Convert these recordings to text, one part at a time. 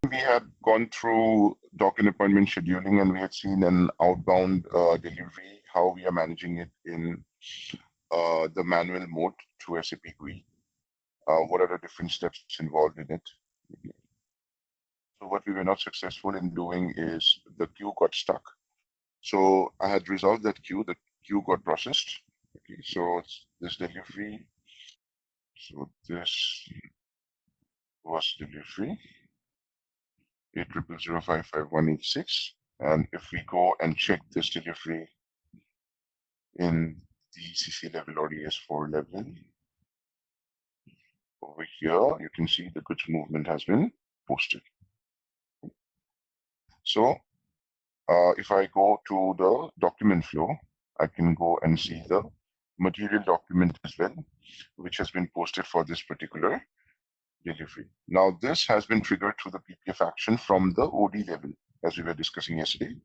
we had gone through dock and appointment scheduling, and we had seen an outbound delivery, how we are managing it in the manual mode through SAP GUI. What are the different steps involved in it? So what we were not successful in doing is the queue got stuck. So I had resolved that queue. The queue got processed. Okay, so it's this delivery. So this was delivery 800055186. And if we go and check this delivery in the ECC level or ES4 level, over here, you can see the goods movement has been posted. So if I go to the document flow, I can go and see the material document as well, which has been posted for this particular delivery. Now, this has been triggered through the PPF action from the OD level, as we were discussing yesterday.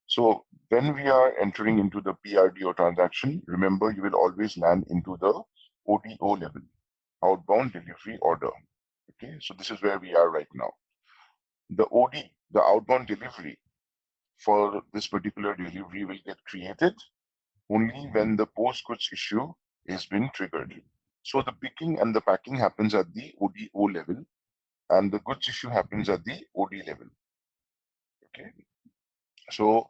So when we are entering into the PRDO transaction, remember, you will always land into the ODO level, outbound delivery order. Okay, so this is where we are right now. The OD, the outbound delivery for this particular delivery will get created only when the post goods issue is been triggered. So the picking and the packing happens at the ODO level, and the goods issue happens at the OD level. Okay. So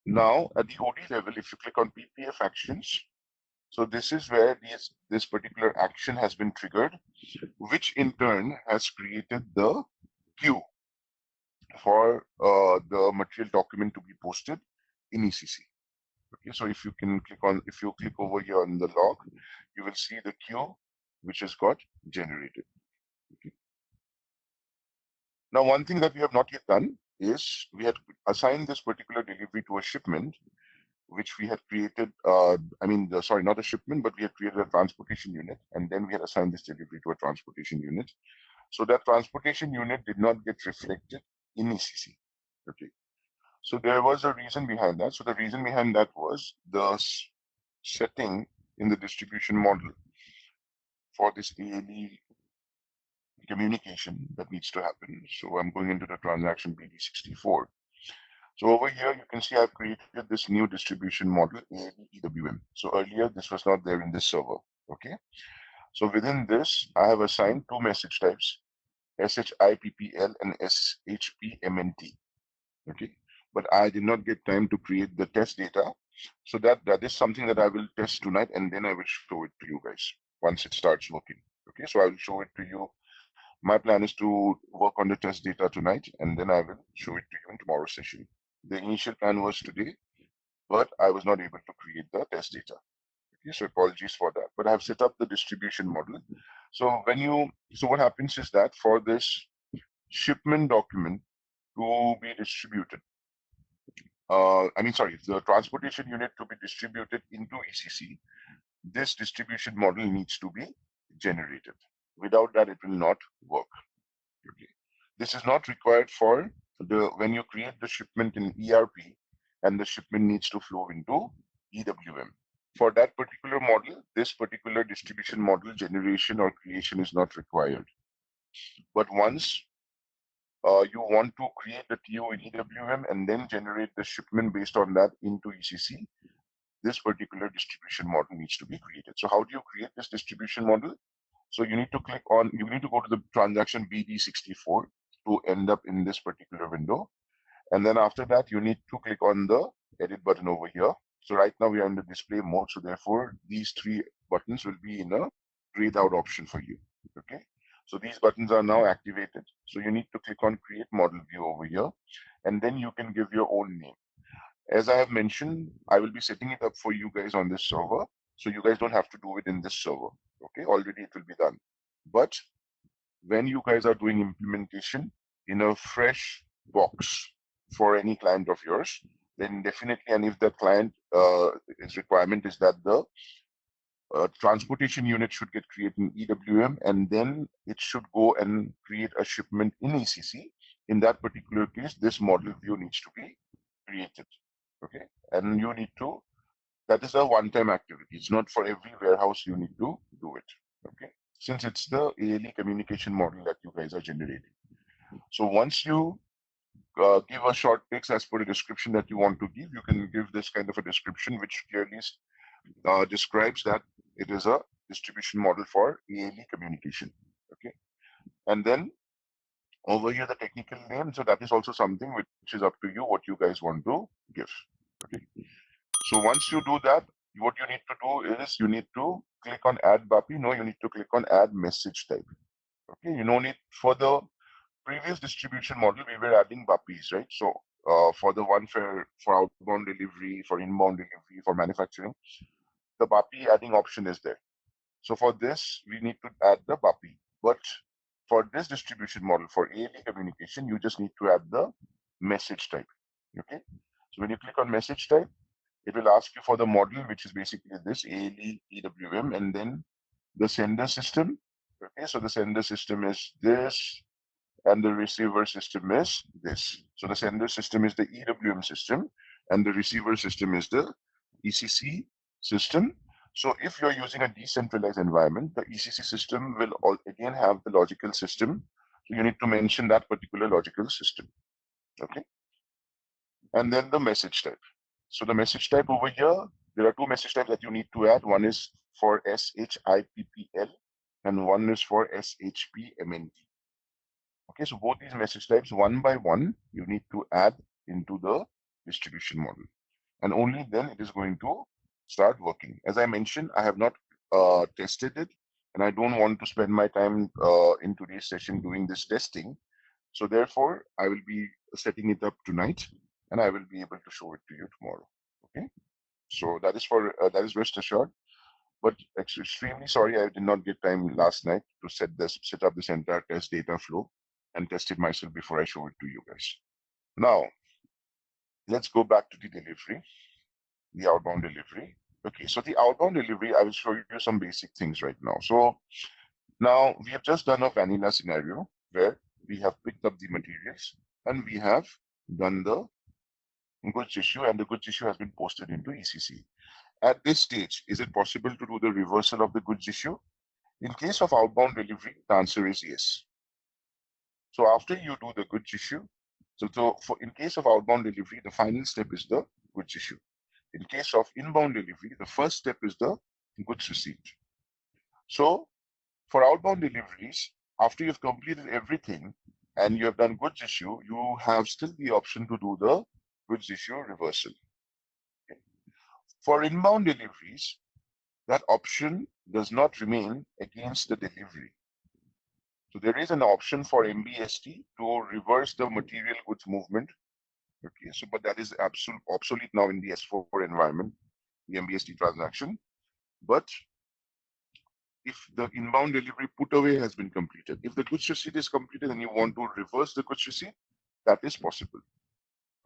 now at the OD level, if you click on PPF actions, so this is where this particular action has been triggered, which in turn has created the queue for the material document to be posted in ECC. Okay, so if you click over here on the log, you will see the queue which has got generated. Okay. Now, one thing that we have not yet done is we had assigned this particular delivery to a shipment, which we had created. Sorry, not a shipment, but we had created a transportation unit, and then we had assigned this delivery to a transportation unit. So that transportation unit did not get reflected in ECC. Okay. So there was a reason behind that. So the reason behind that was the setting in the distribution model for this ALE communication that needs to happen. So I'm going into the transaction BD64. So over here, you can see I've created this new distribution model, ALE EWM. So earlier, this was not there in this server. Okay. So within this, I have assigned two message types, SHIPPL and SHPMNT. Okay. But I did not get time to create the test data. So that is something that I will test tonight, and then I will show it to you guys once it starts working. Okay, so I will show it to you. My plan is to work on the test data tonight, and then I will show it to you in tomorrow's session. The initial plan was today, but I was not able to create the test data. Okay, so apologies for that. But I have set up the distribution model. So what happens is that for this shipment document to be distributed, the transportation unit to be distributed into ECC, this distribution model needs to be generated. Without that, it will not work. Okay. This is not required for when you create the shipment in ERP and the shipment needs to flow into EWM. For that particular model, this particular distribution model generation or creation is not required. But once you want to create the TO in EWM and then generate the shipment based on that into ECC, this particular distribution model needs to be created. So how do you create this distribution model? So you need to go to the transaction BD64 to end up in this particular window. And then after that, you need to click on the edit button over here. So right now we are in the display mode. So therefore, these three buttons will be in a grayed out option for you. Okay. So these buttons are now activated. So you need to click on create model view over here, and then you can give your own name. As I have mentioned, I will be setting it up for you guys on this server. So you guys don't have to do it in this server. Okay, already it will be done. But when you guys are doing implementation in a fresh box for any client of yours, then definitely, and if the client its requirement is that the transportation unit should get created in EWM, and then it should go and create a shipment in ECC. In that particular case, this model view needs to be created. Okay, and you need to, that is a one-time activity. It's not for every warehouse you need to do it. Okay, since it's the ALE communication model that you guys are generating. So once you give a short text as per the description that you want to give, you can give this kind of a description which clearly describes that it is a distribution model for ALE communication. Okay, and then over here the technical name. So that is also something which is up to you what you guys want to give. Okay, so once you do that, what you need to do is you need to click on add BAPI. No, you need to click on add message type. Okay, you don't need for the previous distribution model, we were adding BAPIs, right? So for the one for outbound delivery, for inbound delivery, for manufacturing, the BAPI adding option is there. So for this, we need to add the BAPI. But for this distribution model, for ALE communication, you just need to add the message type. Okay. So when you click on message type, it will ask you for the model, which is basically this ALE EWM, and then the sender system. Okay. So the sender system is this, and the receiver system is this. So the sender system is the EWM system, and the receiver system is the ECC system. So if you're using a decentralized environment, the ECC system will again have the logical system. So you need to mention that particular logical system. Okay. And then the message type. So the message type over here, there are two message types that you need to add. One is for SHIPPL and one is for SHPMNT. Okay, so both these message types, one by one, you need to add into the distribution model. And only then it is going to start working. As I mentioned, I have not tested it, and I don't want to spend my time in today's session doing this testing. So therefore, I will be setting it up tonight, and I will be able to show it to you tomorrow. Okay, so that is for that is rest assured. But extremely sorry, I did not get time last night to set up this entire test data flow and test it myself before I show it to you guys. Now, let's go back to the delivery, the outbound delivery. Okay, so the outbound delivery, I will show you some basic things right now. So now we have just done a vanilla scenario where we have picked up the materials and we have done the goods issue, and the goods issue has been posted into ECC. At this stage, is it possible to do the reversal of the goods issue? In case of outbound delivery, the answer is yes. So after you do the goods issue, in case of outbound delivery, the final step is the goods issue. In case of inbound delivery, the first step is the goods received. So for outbound deliveries, after you've completed everything and you have done goods issue, you have still the option to do the goods issue reversal. Okay. For inbound deliveries, that option does not remain against the delivery. So there is an option for MBST to reverse the material goods movement. Okay, so but that is obsolete now in the S4 environment, the MBST transaction. But if the inbound delivery put away has been completed, if the goods receipt is completed and you want to reverse the goods receipt, that is possible.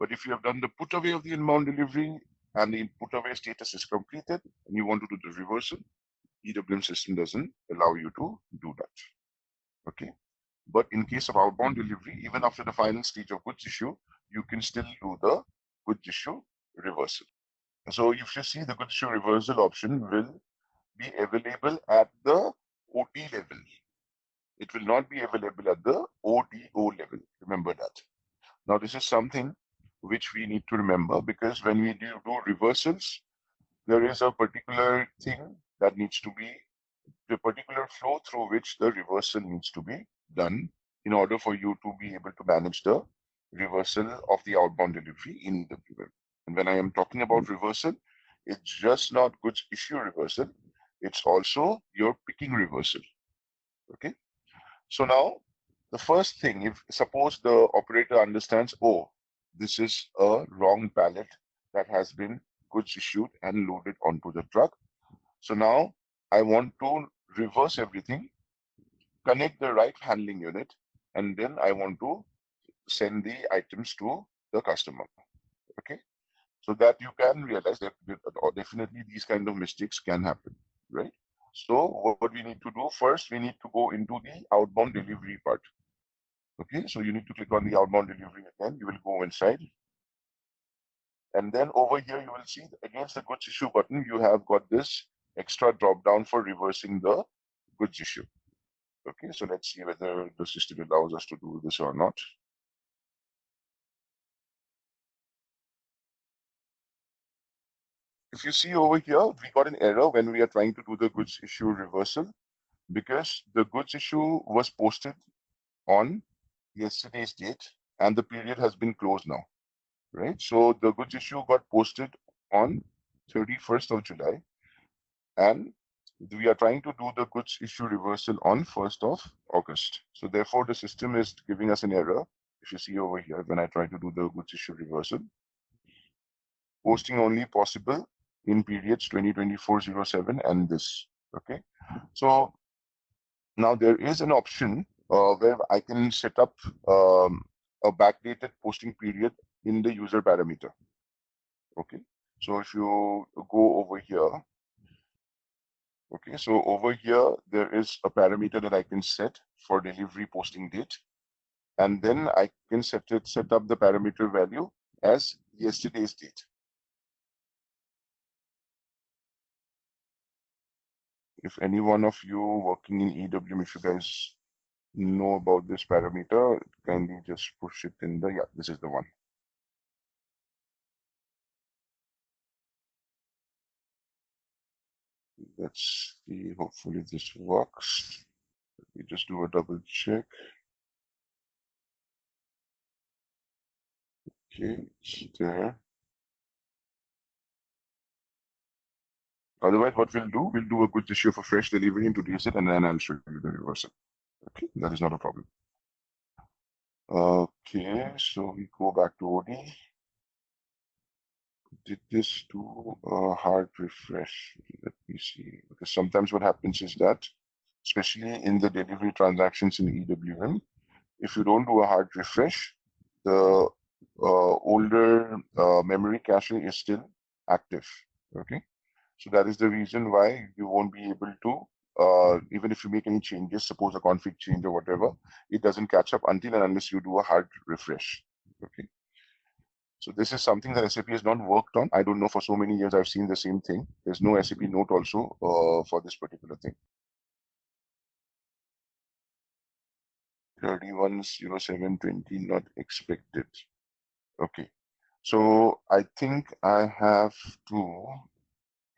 But if you have done the put away of the inbound delivery and the put away status is completed and you want to do the reversal, EWM system doesn't allow you to do that. Okay, but in case of outbound delivery, even after the final stage of goods issue, you can still do the goods issue reversal. So if you see, the goods issue reversal option will be available at the OT level. It will not be available at the ODO level. Remember that. Now this is something which we need to remember, because when we do reversals, there is a particular thing that needs to be, the particular flow through which the reversal needs to be done in order for you to be able to manage the reversal of the outbound delivery in EWM. And when I am talking about reversal, it's just not goods issue reversal, it's also your picking reversal. Okay. So now the first thing, if suppose the operator understands, oh, this is a wrong pallet that has been goods issued and loaded onto the truck. So now I want to reverse everything, connect the right handling unit, and then I want to send the items to the customer. Okay, so that you can realize that definitely these kind of mistakes can happen, right? So what we need to do first, we need to go into the outbound delivery part. Okay, so you need to click on the outbound delivery again. You will go inside, and then over here you will see against the goods issue button, you have got this extra drop down for reversing the goods issue. Okay, so let's see whether the system allows us to do this or not. if you see over here, we got an error when we are trying to do the goods issue reversal because the goods issue was posted on yesterday's date and the period has been closed now, right? So the goods issue got posted on 31st of July and we are trying to do the goods issue reversal on 1st of August. So therefore the system is giving us an error. If you see over here, when I try to do the goods issue reversal, posting only possible in periods 2024-07 and this, okay? So now there is an option where I can set up a backdated posting period in the user parameter, okay? So if you go over here, okay, so over here, there is a parameter that I can set for delivery posting date. And then I can set up the parameter value as yesterday's date. If any one of you working in EWM, if you guys know about this parameter, kindly just push it in the, yeah, this is the one. Let's see, hopefully this works. Let me just do a double check. Okay, it's there. Otherwise, what we'll do a good issue of a fresh delivery in today's it, and then I'll show you the reversal. Okay, that is not a problem. Okay, so we go back to OD. Did this do a hard refresh? Let me see. Because sometimes what happens is that, especially in the delivery transactions in EWM, if you don't do a hard refresh, the older memory cache is still active. Okay, so that is the reason why you won't be able to, even if you make any changes, suppose a config change or whatever, it doesn't catch up until and unless you do a hard refresh. Okay. So this is something that SAP has not worked on. I don't know, for so many years I've seen the same thing. There's no SAP note also for this particular thing. 310720 not expected. Okay. So I think I have to,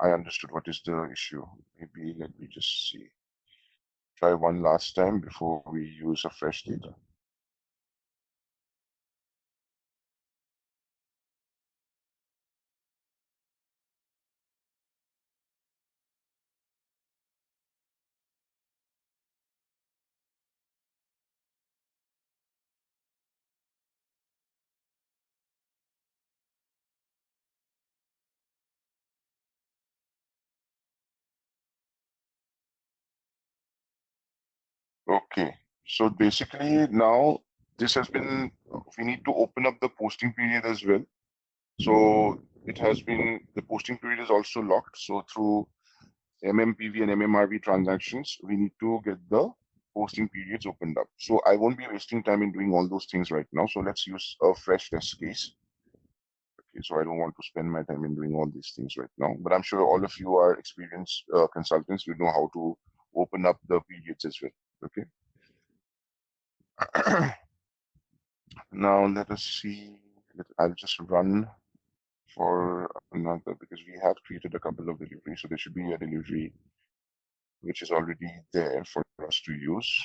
I understood what is the issue. Maybe let me just see. Try one last time before we use a fresh data. Okay. So basically now this has been, we need to open up the posting period as well. So it has been, the posting period is also locked. So through MMPV and MMRV transactions, we need to get the posting periods opened up. So I won't be wasting time in doing all those things right now. So let's use a fresh test case. Okay, so I don't want to spend my time in doing all these things right now, but I'm sure all of you are experienced consultants. You know how to open up the periods as well. Okay. Now let us see. I'll just run for another because we have created a couple of deliveries. So there should be a delivery which is already there for us to use.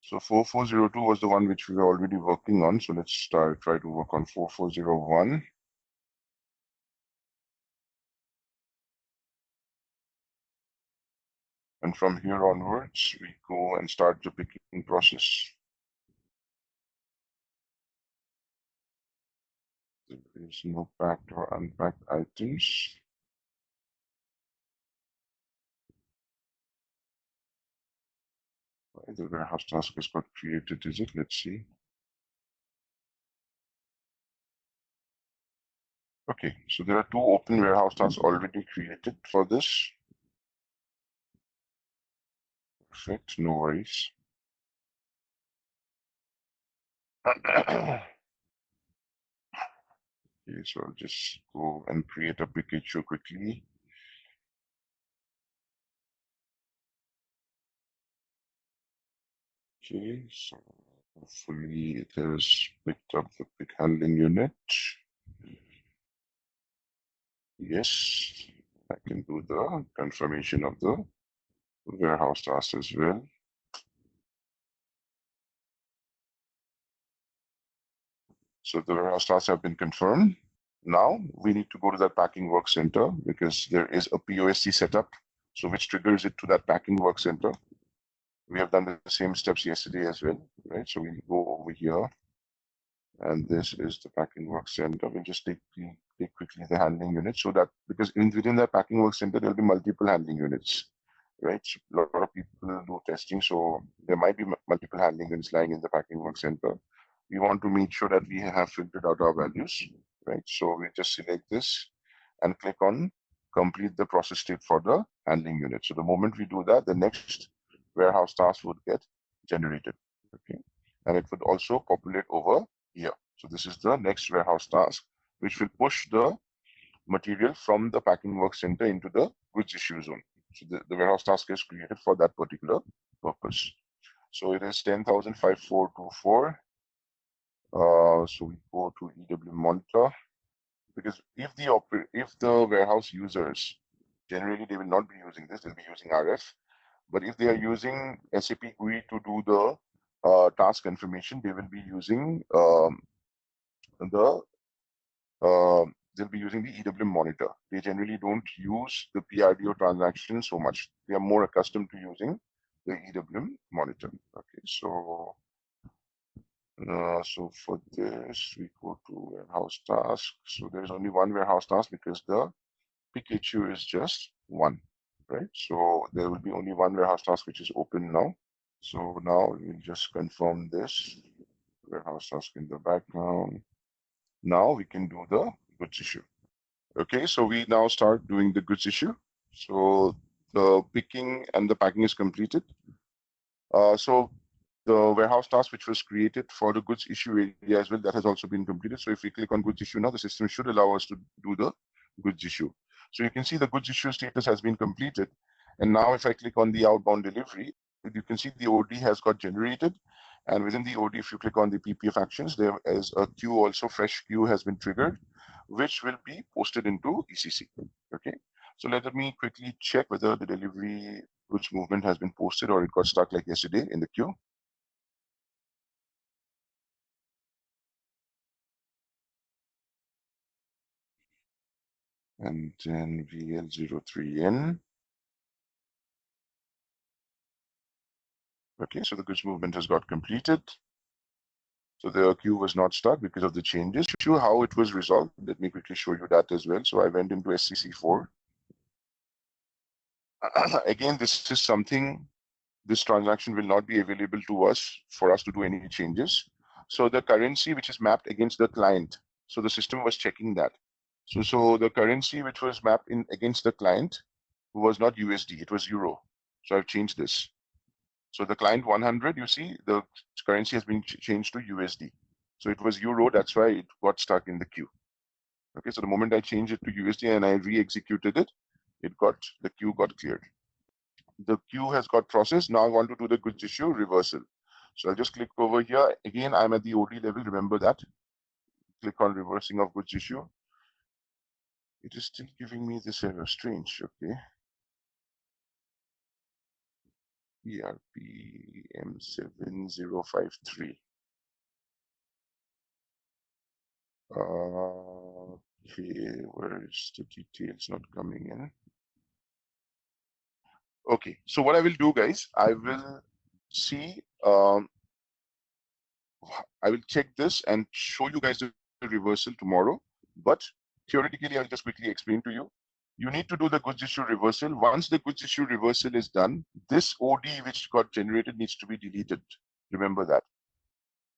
So 4402 was the one which we were already working on. So let's try to work on 4401. And from here onwards, we go and start the picking process. There is no packed or unpacked items. The warehouse task has got created, is it? Let's see. Okay, so there are two open warehouse tasks already created for this. Perfect, no worries. Okay, so I'll just go and create a picture quickly. Okay, so Hopefully it has picked up the pick handling unit. Yes, I can do the confirmation of the warehouse task as well. So the warehouse tasks have been confirmed. Now we need to go to that packing work center because there is a POSC setup, so which triggers it to that packing work center. We have done the same steps yesterday as well, right? So we go over here, and this is the packing work center. We'll just take quickly the handling unit, so that because within that packing work center there will be multiple handling units, right? So a lot of people do testing, so there might be multiple handling units lying in the packing work center. We want to make sure that we have filtered out our values, right? So we just select this and click on complete the process state for the handling unit. So the moment we do that, the next warehouse task would get generated, okay? And it would also populate over here. So this is the next warehouse task, which will push the material from the packing work center into the goods issue zone. So the warehouse task is created for that particular purpose. So it is 10,5424. So we go to EWM monitor, because if the warehouse users, generally they will not be using this, they'll be using RF. But if they are using SAP GUI to do the task confirmation, they will be using the they'll be using the EWM monitor. They generally don't use the PRDO transaction so much. They are more accustomed to using the EWM monitor. Okay, so for this we go to warehouse task. So there's only one warehouse task because the PKQ is just one, right? So there will be only one warehouse task which is open now. So now we'll just confirm this warehouse task in the background. Now we can do the goods issue. Okay, so we now start doing the goods issue. So the picking and the packing is completed. So the warehouse task which was created for the goods issue area as well, that has also been completed. So if we click on goods issue now, the system should allow us to do the goods issue. So you can see the goods issue status has been completed. And now if I click on the outbound delivery, you can see the OD has got generated. And within the OD, if you click on the PPF actions, there is a queue also, fresh queue has been triggered, which will be posted into ECC. Okay, so let me quickly check whether the delivery goods movement has been posted or it got stuck like yesterday in the queue. And then VL03N. Okay, so the goods movement has got completed. So the queue was not stuck because of the changes. Show how it was resolved. Let me quickly show you that as well. So I went into SCC4. Again, this is something, this transaction will not be available to us for us to do any changes. So the currency which is mapped against the client, so the system was checking that. So the currency which was mapped in against the client was not USD, it was Euro. So I've changed this. So the client 100, you see, the currency has been changed to USD. So it was Euro, that's why it got stuck in the queue. Okay, so the moment I changed it to USD and I re-executed it, the queue got cleared. The queue has got processed. Now I want to do the goods issue reversal. So I'll just click over here. Again, I'm at the OD level, remember that. Click on reversing of goods issue. It is still giving me this error, strange, okay. ERPM7053. Okay, where is the details not coming in? Okay, so what I will do, guys, I will see, I will check this and show you guys the reversal tomorrow. But theoretically, I'll just quickly explain to you. You need to do the goods issue reversal. Once the goods issue reversal is done, this OD which got generated needs to be deleted. Remember that.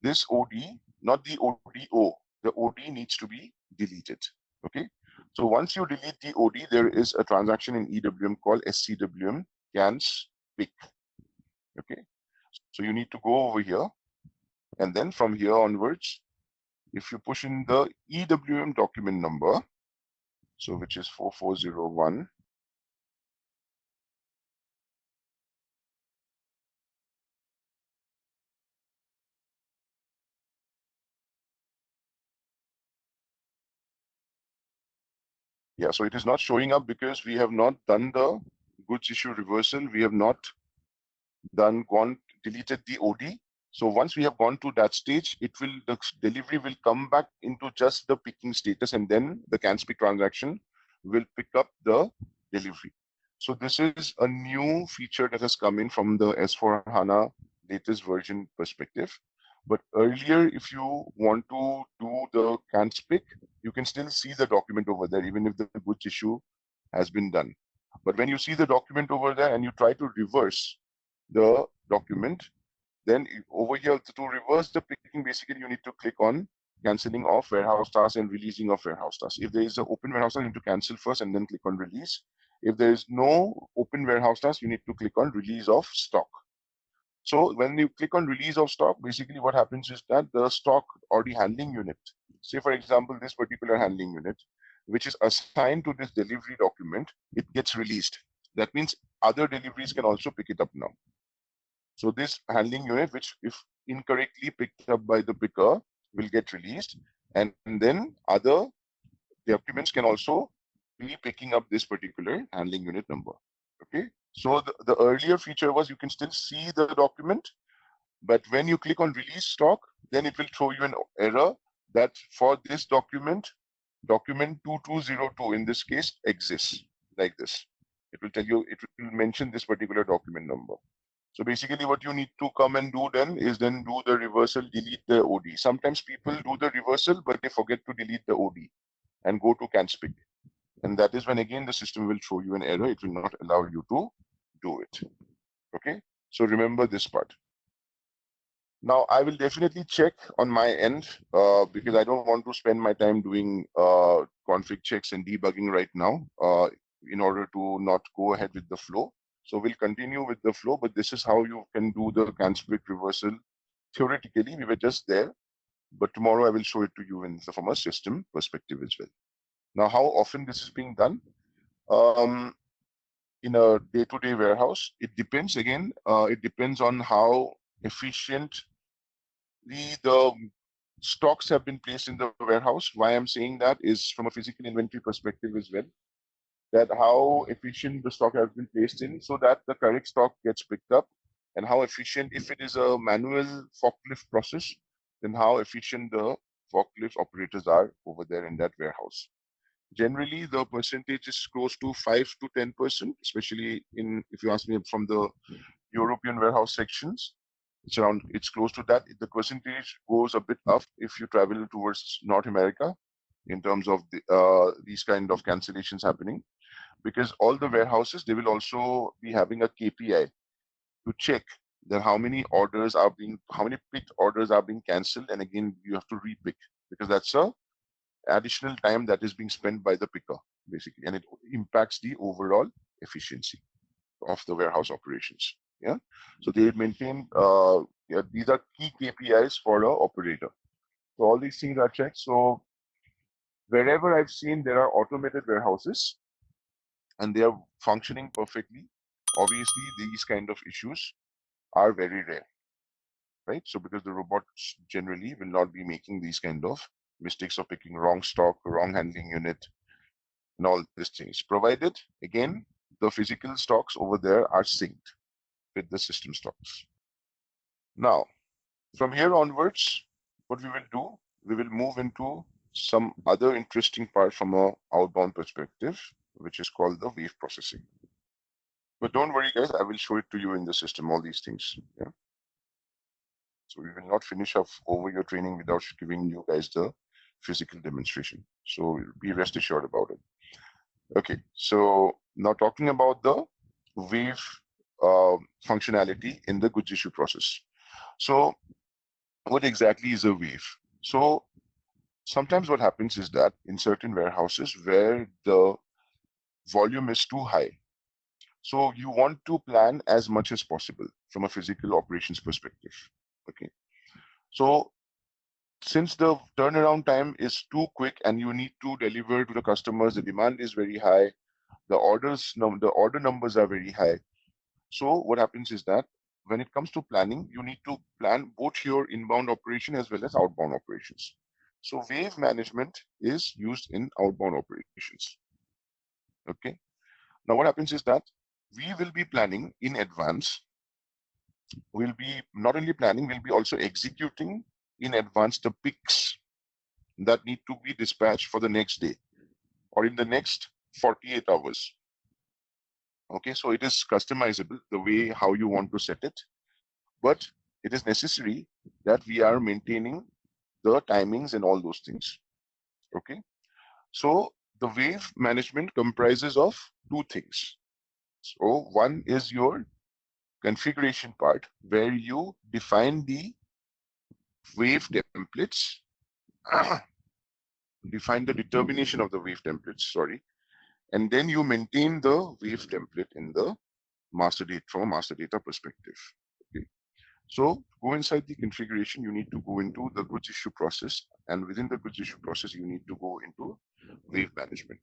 This OD, not the ODO, the OD needs to be deleted. Okay. So once you delete the OD, there is a transaction in EWM called SCWM cans pick. Okay. So you need to go over here, and then from here onwards, if you push in the EWM document number, so which is 4401, Yeah, so it is not showing up because we have not done the goods issue reversal. We have not deleted the OD. So once we have gone to that stage, the delivery will come back into just the picking status, and then the CANSPIC transaction will pick up the delivery. So this is a new feature that has come in from the S4 HANA latest version perspective. But earlier, if you want to do the CANSPIC, you can still see the document over there, even if the goods issue has been done. But when you see the document over there and you try to reverse the document, then over here to reverse the picking, basically you need to click on cancelling of warehouse tasks and releasing of warehouse tasks. If there is an open warehouse task, you need to cancel first and then click on release. If there is no open warehouse task, you need to click on release of stock. So when you click on release of stock, basically what happens is that the stock or the handling unit, say for example, this particular handling unit, which is assigned to this delivery document, it gets released. That means other deliveries can also pick it up now. So this handling unit, which if incorrectly picked up by the picker, will get released. And then other documents can also be picking up this particular handling unit number. Okay. So the earlier feature was you can still see the document, but when you click on release stock, then it will throw you an error that for this document 2202 in this case exists, like this. It will tell you, it will mention this particular document number. So basically what you need to come and do then is then do the reversal, delete the OD. Sometimes people do the reversal, but they forget to delete the OD and go to CANSPIC. And that is when again the system will throw you an error. It will not allow you to do it. Okay. So remember this part. Now I will definitely check on my end because I don't want to spend my time doing config checks and debugging right now in order to not go ahead with the flow. So we'll continue with the flow, but this is how you can do the CANSPIC reversal. Theoretically, we were just there, but tomorrow I will show it to you from a system perspective as well. Now, how often this is being done? In a day-to-day warehouse, it depends again. It depends on how efficient the stocks have been placed in the warehouse. Why I'm saying that is from a physical inventory perspective as well, that how efficient the stock has been placed in so that the correct stock gets picked up, and how efficient, if it is a manual forklift process, then how efficient the forklift operators are over there in that warehouse. Generally, the percentage is close to 5 to 10%, especially if you ask me from the European warehouse sections. It's close to that. The percentage goes a bit up if you travel towards North America in terms of these kind of cancellations happening, because all the warehouses, they will also be having a KPI to check that how many picked orders are being cancelled, and again you have to repick, because that's a additional time that is being spent by the picker basically, and it impacts the overall efficiency of the warehouse operations. Yeah, so they maintain these are key KPIs for a operator. So all these things are checked. So wherever I've seen there are automated warehouses and they are functioning perfectly, obviously these kind of issues are very rare, right? So because the robots generally will not be making these kind of mistakes of picking wrong stock, wrong handling unit, and all these things, provided again the physical stocks over there are synced with the system stocks. Now, from here onwards, what we will do, we will move into some other interesting part from a outbound perspective, which is called the wave processing. But don't worry, guys, I will show it to you in the system, all these things. Yeah. So we will not finish off over your training without giving you guys the physical demonstration. So be rest assured about it. Okay, so now talking about the wave functionality in the goods issue process. So what exactly is a wave? So sometimes what happens is that in certain warehouses where the volume is too high, so you want to plan as much as possible from a physical operations perspective. Okay, so since the turnaround time is too quick and you need to deliver to the customers, the demand is very high, the order numbers are very high. So what happens is that when it comes to planning, you need to plan both your inbound operation as well as outbound operations. So wave management is used in outbound operations. Okay. Now what happens is that we will be planning in advance. We'll be not only planning, we'll be also executing in advance the picks that need to be dispatched for the next day or in the next 48 hours. Okay, so it is customizable the way how you want to set it, but it is necessary that we are maintaining the timings and all those things. Okay, so the wave management comprises of two things. So one is your configuration part where you define the wave templates, define the determination of the wave templates, sorry, and then you maintain the wave template in the master data from a master data perspective. Okay. So go inside the configuration, you need to go into the goods issue process, and within the goods issue process, you need to go into wave management.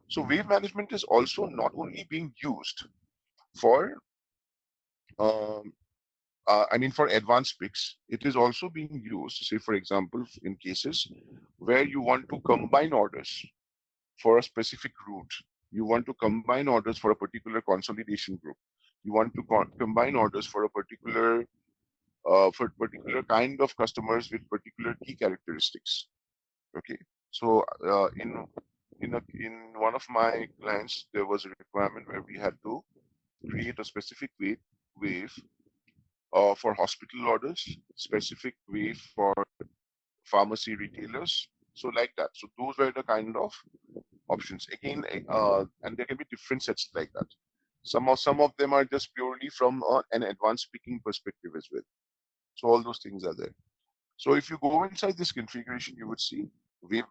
So wave management is also not only being used for, for advanced picks, it is also being used, say for example, in cases where you want to combine orders for a specific route. You want to combine orders for a particular consolidation group. You want to combine orders for a particular kind of customers with particular key characteristics. Okay, so in one of my clients, there was a requirement where we had to create a specific wave for hospital orders, specific wave for pharmacy retailers. So like that. So those were the kind of options. Again, and there can be different sets like that. Some of them are just purely from an advanced picking perspective as well. So all those things are there. So if you go inside this configuration, you would see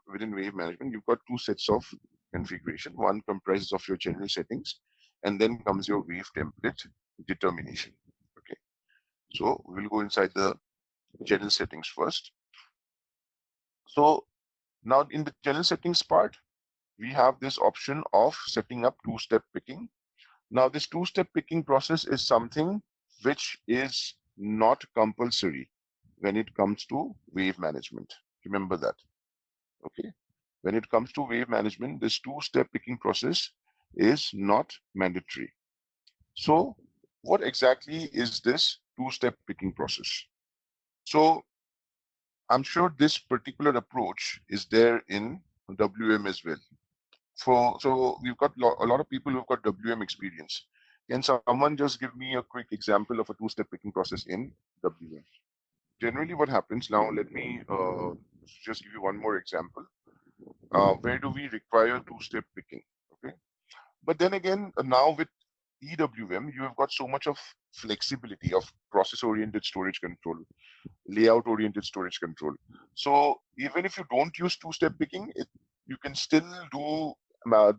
within wave management, you've got two sets of configuration. One comprises of your general settings, and then comes your wave template determination. Okay. So we'll go inside the general settings first. So now in the general settings part, we have this option of setting up two-step picking. Now this two-step picking process is something which is not compulsory when it comes to wave management. Remember that. Okay. When it comes to wave management, this two-step picking process is not mandatory. So what exactly is this two-step picking process? So I'm sure this particular approach is there in WM as well. So we've got a lot of people who've got WM experience. Can someone just give me a quick example of a two-step picking process in WM? Generally, what happens now? Let me just give you one more example. Where do we require two-step picking? Okay, but then again, now with EWM, you have got so much of flexibility of process-oriented storage control, layout-oriented storage control. So even if you don't use two-step picking, you can still do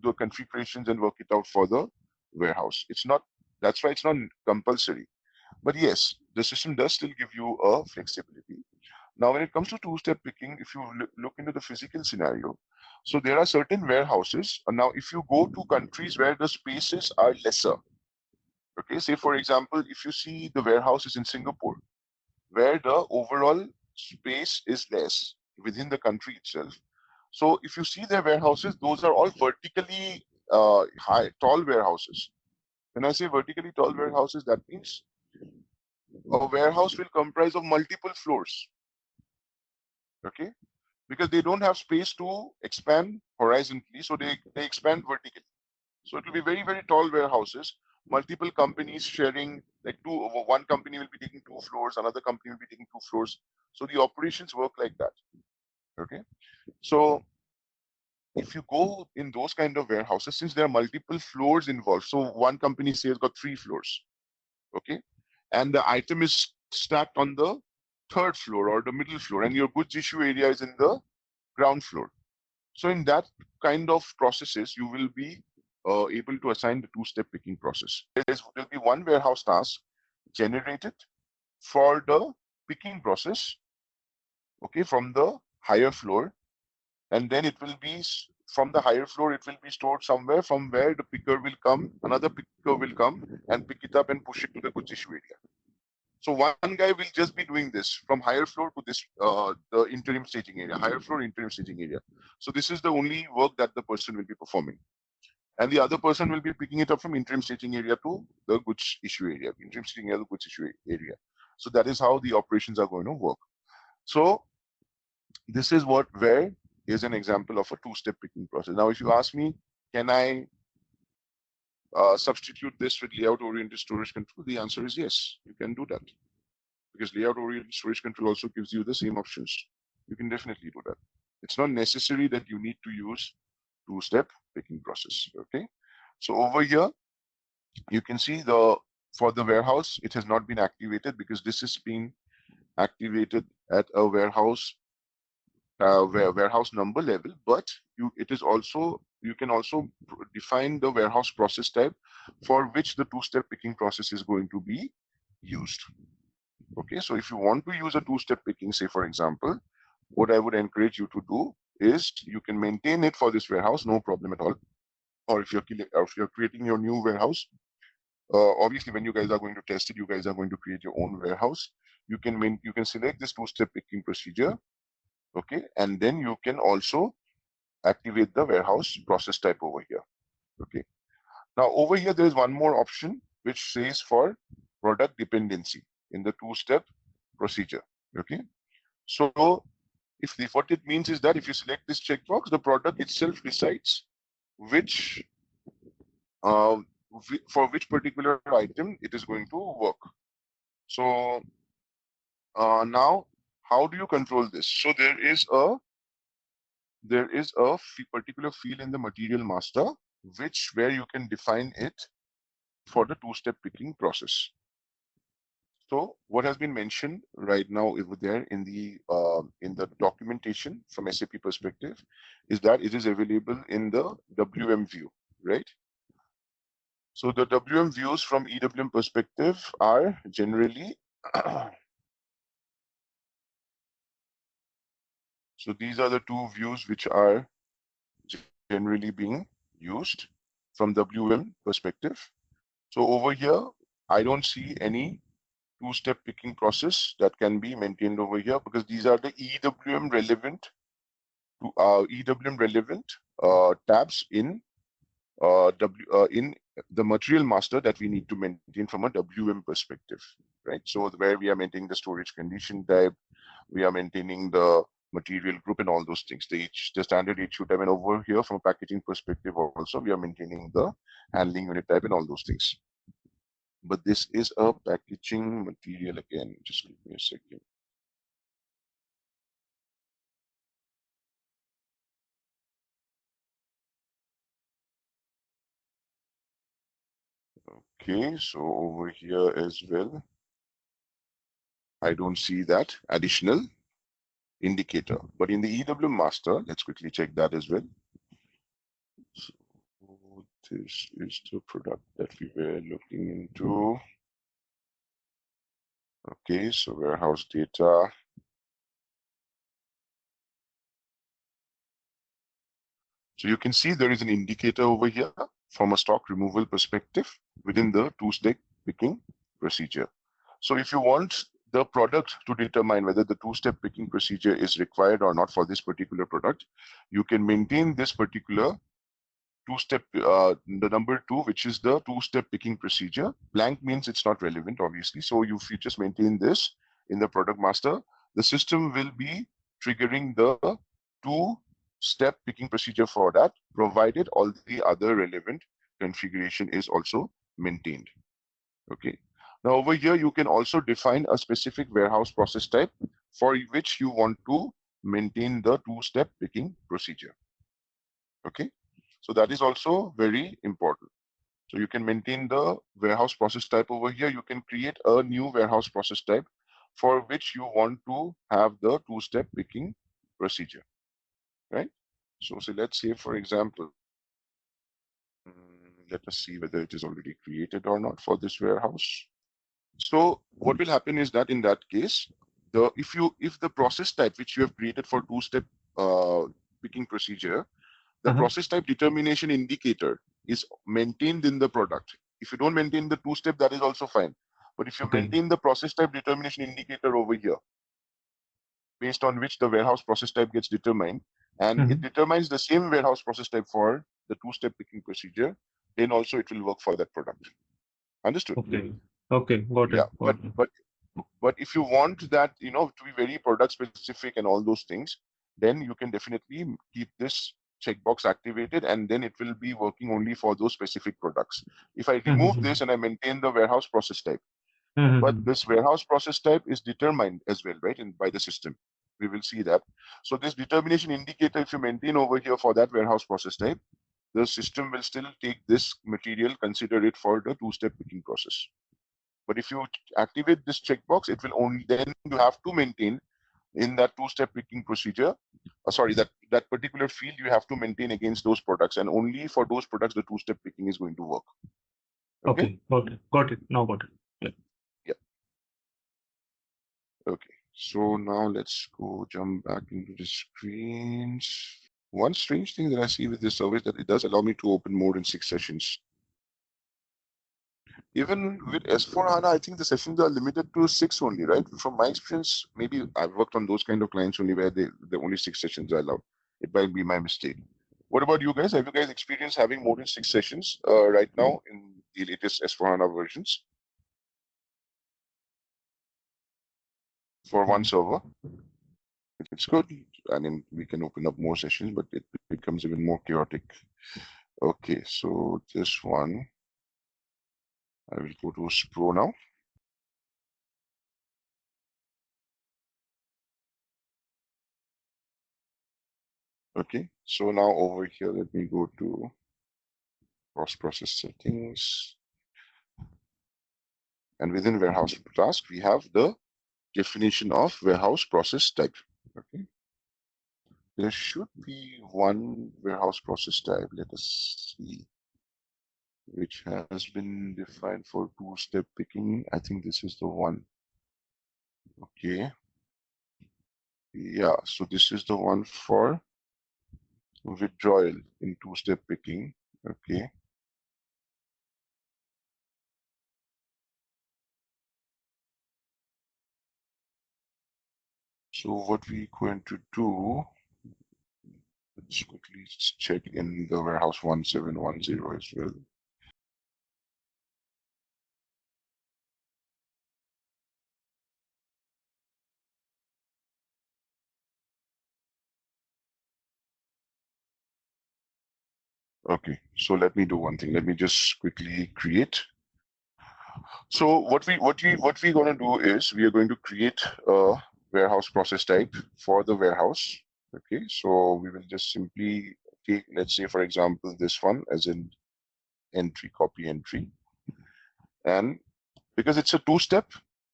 the configurations and work it out for the warehouse. It's not, that's why it's not compulsory. But yes, the system does still give you a flexibility. Now, when it comes to two-step picking, if you look into the physical scenario, so there are certain warehouses. And now, if you go to countries where the spaces are lesser, okay, say for example, if you see the warehouses in Singapore, where the overall space is less within the country itself. So if you see their warehouses, those are all vertically tall warehouses. When I say vertically tall warehouses, that means a warehouse will comprise of multiple floors. Okay, because they don't have space to expand horizontally, so they expand vertically. So it will be very, very tall warehouses, multiple companies sharing, like one company will be taking 2 floors, another company will be taking 2 floors. So the operations work like that. Okay. So if you go in those kind of warehouses, since there are multiple floors involved, so one company say has got 3 floors. Okay. And the item is stacked on the 3rd floor or the middle floor, and your goods issue area is in the ground floor. So in that kind of processes, you will be able to assign the two-step picking process. There will be one warehouse task generated for the picking process, okay, from the higher floor, and then it will be from the higher floor, it will be stored somewhere from where the picker will come, another picker will come and pick it up and push it to the goods issue area. So one guy will just be doing this from higher floor to this, the interim staging area, higher floor interim staging area. So this is the only work that the person will be performing. and the other person will be picking it up from interim staging area to the goods issue area, interim staging area to goods issue area. So that is how the operations are going to work. So this is where is an example of a two-step picking process. Now, if you ask me, can I substitute this with layout-oriented storage control? The answer is yes, you can do that. Because layout-oriented storage control also gives you the same options. You can definitely do that. It's not necessary that you need to use two-step picking process, okay? So over here, you can see for the warehouse, it has not been activated because this is being activated at a warehouse number level, but you can also define the warehouse process type for which the two-step picking process is going to be used. Okay, so if you want to use a two-step picking, say for example, what I would encourage you to do is you can maintain it for this warehouse, no problem at all. Or if you're creating your new warehouse, obviously when you guys are going to test it, you guys are going to create your own warehouse. You can select this two-step picking procedure, okay, and then you can also activate the warehouse process type over here. Okay. Now over here there is one more option which says for product dependency in the two-step procedure. Okay. So what it means is that if you select this checkbox, the product itself decides which for which particular item it is going to work. So now how do you control this? So there is a particular field in the material master where you can define it for the two-step picking process. So what has been mentioned right now over there in the documentation from SAP perspective is that it is available in the WM view, right? So the WM views from EWM perspective are generally so these are the two views which are generally being used from WM perspective. So over here, I don't see any two-step picking process that can be maintained over here because these are the EWM relevant tabs in in the material master that we need to maintain from a WM perspective, right? So where we are maintaining the storage condition type, we are maintaining the material group and all those things. The standard HU type, and over here from a packaging perspective also we are maintaining the handling unit type and all those things. But this is a packaging material again. Just give me a second. Okay, so over here as well, I don't see that additional indicator. But in the EWM master, let's quickly check that as well. So this is the product that we were looking into. Okay, so warehouse data. So you can see there is an indicator over here from a stock removal perspective within the two-step picking procedure. So if you want the product to determine whether the two-step picking procedure is required or not for this particular product, you can maintain this particular two-step, the number 2, which is the two-step picking procedure. Blank means it's not relevant, obviously. So if you just maintain this in the product master, the system will be triggering the two-step picking procedure for that, provided all the other relevant configuration is also maintained. Okay. Now over here, you can also define a specific warehouse process type for which you want to maintain the two-step picking procedure. Okay. So that is also very important. So you can maintain the warehouse process type over here. You can create a new warehouse process type for which you want to have the two-step picking procedure, right? So let's say, for example, let us see whether it is already created or not for this warehouse. So what will happen is that in that case, if the process type which you have created for two-step picking procedure, the process type determination indicator is maintained in the product. If you don't maintain the two-step, that is also fine. But if you maintain the process type determination indicator over here, based on which the warehouse process type gets determined, and it determines the same warehouse process type for the two-step picking procedure, then also it will work for that product. Understood? Okay. Okay. Got it. Yeah, Got it. but if you want that, you know, to be very product specific and all those things, then you can definitely keep this checkbox activated, and then it will be working only for those specific products. If I remove this and I maintain the warehouse process type, but this warehouse process type is determined as well, right, and by the system. We will see that. So this determination indicator, if you maintain over here for that warehouse process type, the system will still take this material, consider it for the two-step picking process. But if you activate this checkbox, it will only, then you have to maintain in that two-step picking procedure, that particular field you have to maintain against those products, and only for those products the two-step picking is going to work. Okay. Got it. Got it. Now got it. Yeah. Okay. So now let's go jump back into the screens. One strange thing that I see with this service that it does allow me to open more than 6 sessions. Even with S4HANA, I think the sessions are limited to 6 only, right? From my experience, maybe I've worked on those kind of clients only where the only 6 sessions are allowed. It might be my mistake. What about you guys? Have you guys experienced having more than 6 sessions right now in the latest S4HANA versions for one server? It's good. I mean, we can open up more sessions, but it becomes even more chaotic. Okay, so this one, I will go to Pro now. Okay, so now over here, let me go to cross-process settings. And within warehouse task, we have the definition of warehouse process type. Okay, there should be one warehouse process type. Let us see, which has been defined for two-step picking. I think this is the one. Okay. Yeah, so this is the one for withdrawal in two-step picking. Okay. So what we're going to do, let's quickly check in the warehouse 1710 as well. Okay, so let me do one thing. Let me just quickly create. So what we're going to do is we are going to create a warehouse process type for the warehouse. Okay, so we will just simply take, let's say, for example, this one as an entry, copy entry. And because it's a two-step,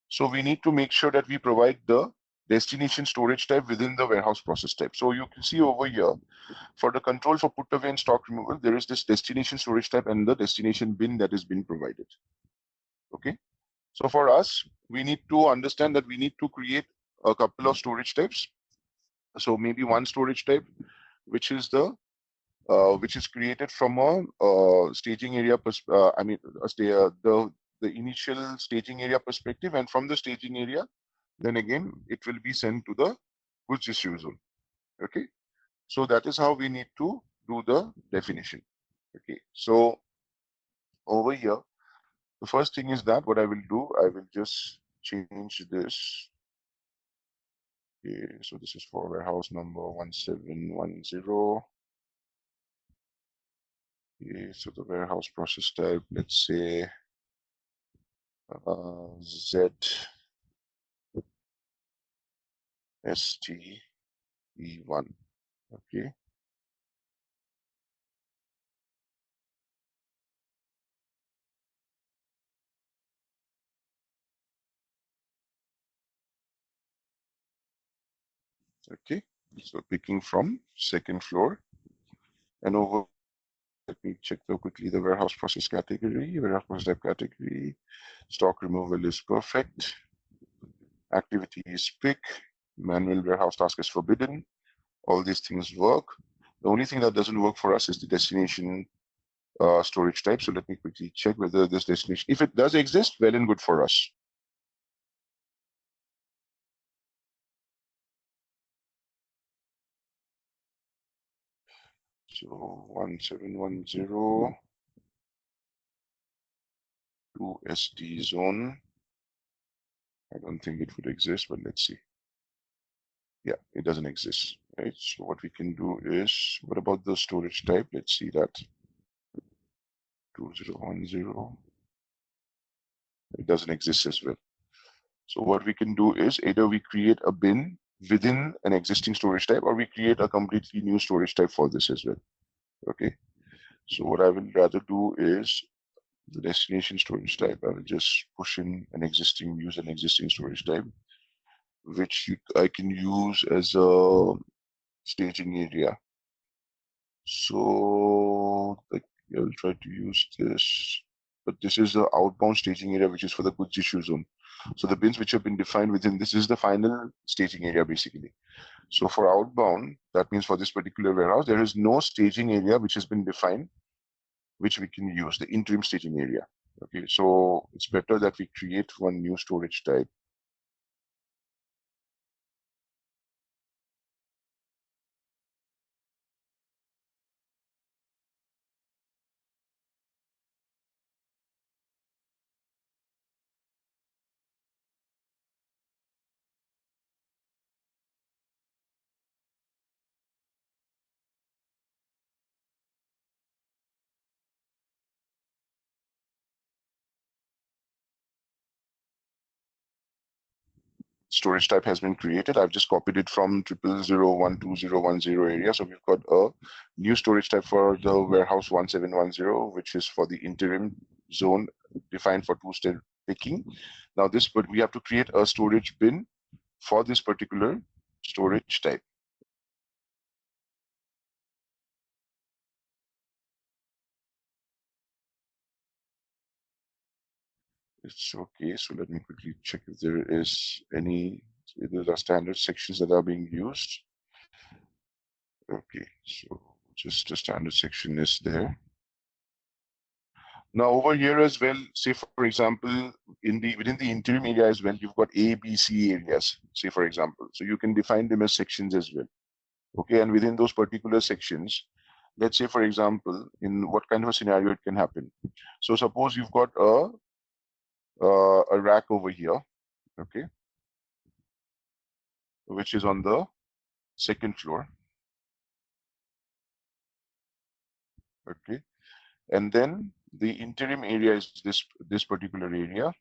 so we need to make sure that we provide the destination storage type within the warehouse process type. So you can see over here, for the control for put away and stock removal, there is this destination storage type and the destination bin that is being provided. Okay. So for us, we need to understand that we need to create a couple of storage types. So maybe one storage type, which is the which is created from a staging area, the initial staging area perspective, and from the staging area, then again, it will be sent to the goods disposal. Okay, so that is how we need to do the definition. Okay, so over here, the first thing is that what I will do, I will just change this. Okay, so this is for warehouse number 1710. Okay, so the warehouse process type, let's say ZSTE1. Okay. Okay, so picking from second floor, and over, let me check quickly the warehouse process category, warehouse process type category, stock removal is perfect, activity is pick, manual warehouse task is forbidden, all these things work. The only thing that doesn't work for us is the destination storage type. So let me quickly check whether this destination, if it does exist, well and good for us. So 1710 to SD zone. I don't think it would exist, but let's see. Yeah, it doesn't exist, right? So what we can do is, what about the storage type? Let's see that. 2010. It doesn't exist as well. So what we can do is either we create a bin within an existing storage type, or we create a completely new storage type for this as well. Okay. So what I will rather do is the destination storage type. I will just push in use an existing storage type, which I can use as a staging area. So I will try to use this, but this is the outbound staging area, which is for the goods issue zone. So the bins which have been defined within this is the final staging area, basically. So for outbound, that means for this particular warehouse, there is no staging area which has been defined, which we can use, the interim staging area. Okay, so it's better that we create one new storage type. Storage type has been created. I've just copied it from 000121010 area. So we've got a new storage type for the warehouse 1710, which is for the interim zone defined for two-step picking. Now but we have to create a storage bin for this particular storage type. It's okay. So let me quickly check if there is if there are standard sections that are being used. Okay, so just a standard section is there. Now over here as well, say for example, within the interim area as well, you've got A, B, C areas, say for example. So you can define them as sections as well. Okay, and within those particular sections, let's say for example, in what kind of a scenario it can happen. So suppose you've got a rack over here, okay, which is on the second floor. Okay, and then the interim area is this particular area.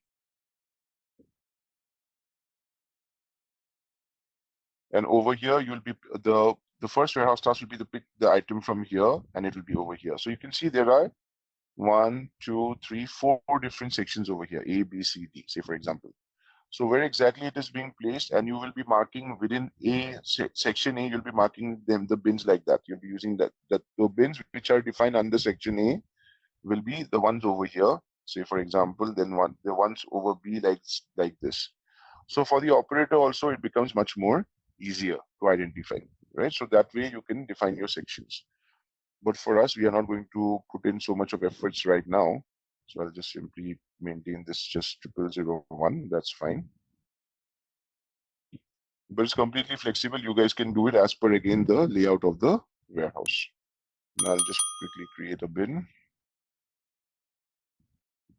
And over here, you'll be the first warehouse task will be to pick the item from here, and it will be over here. So you can see there are 1, 2, 3, 4 different sections over here, A, B, C, D, say for example. So where exactly it is being placed, and you will be marking within section A, you'll be marking the bins like that. You'll be using the bins which are defined under section A will be the ones over here, say for example, then the ones over B like this. So for the operator also, it becomes much more easier to identify, right? So that way you can define your sections. But for us, we are not going to put in so much of efforts right now. So I'll just simply maintain this just 0001. That's fine. But it's completely flexible. You guys can do it as per, again, the layout of the warehouse. Now I'll just quickly create a bin.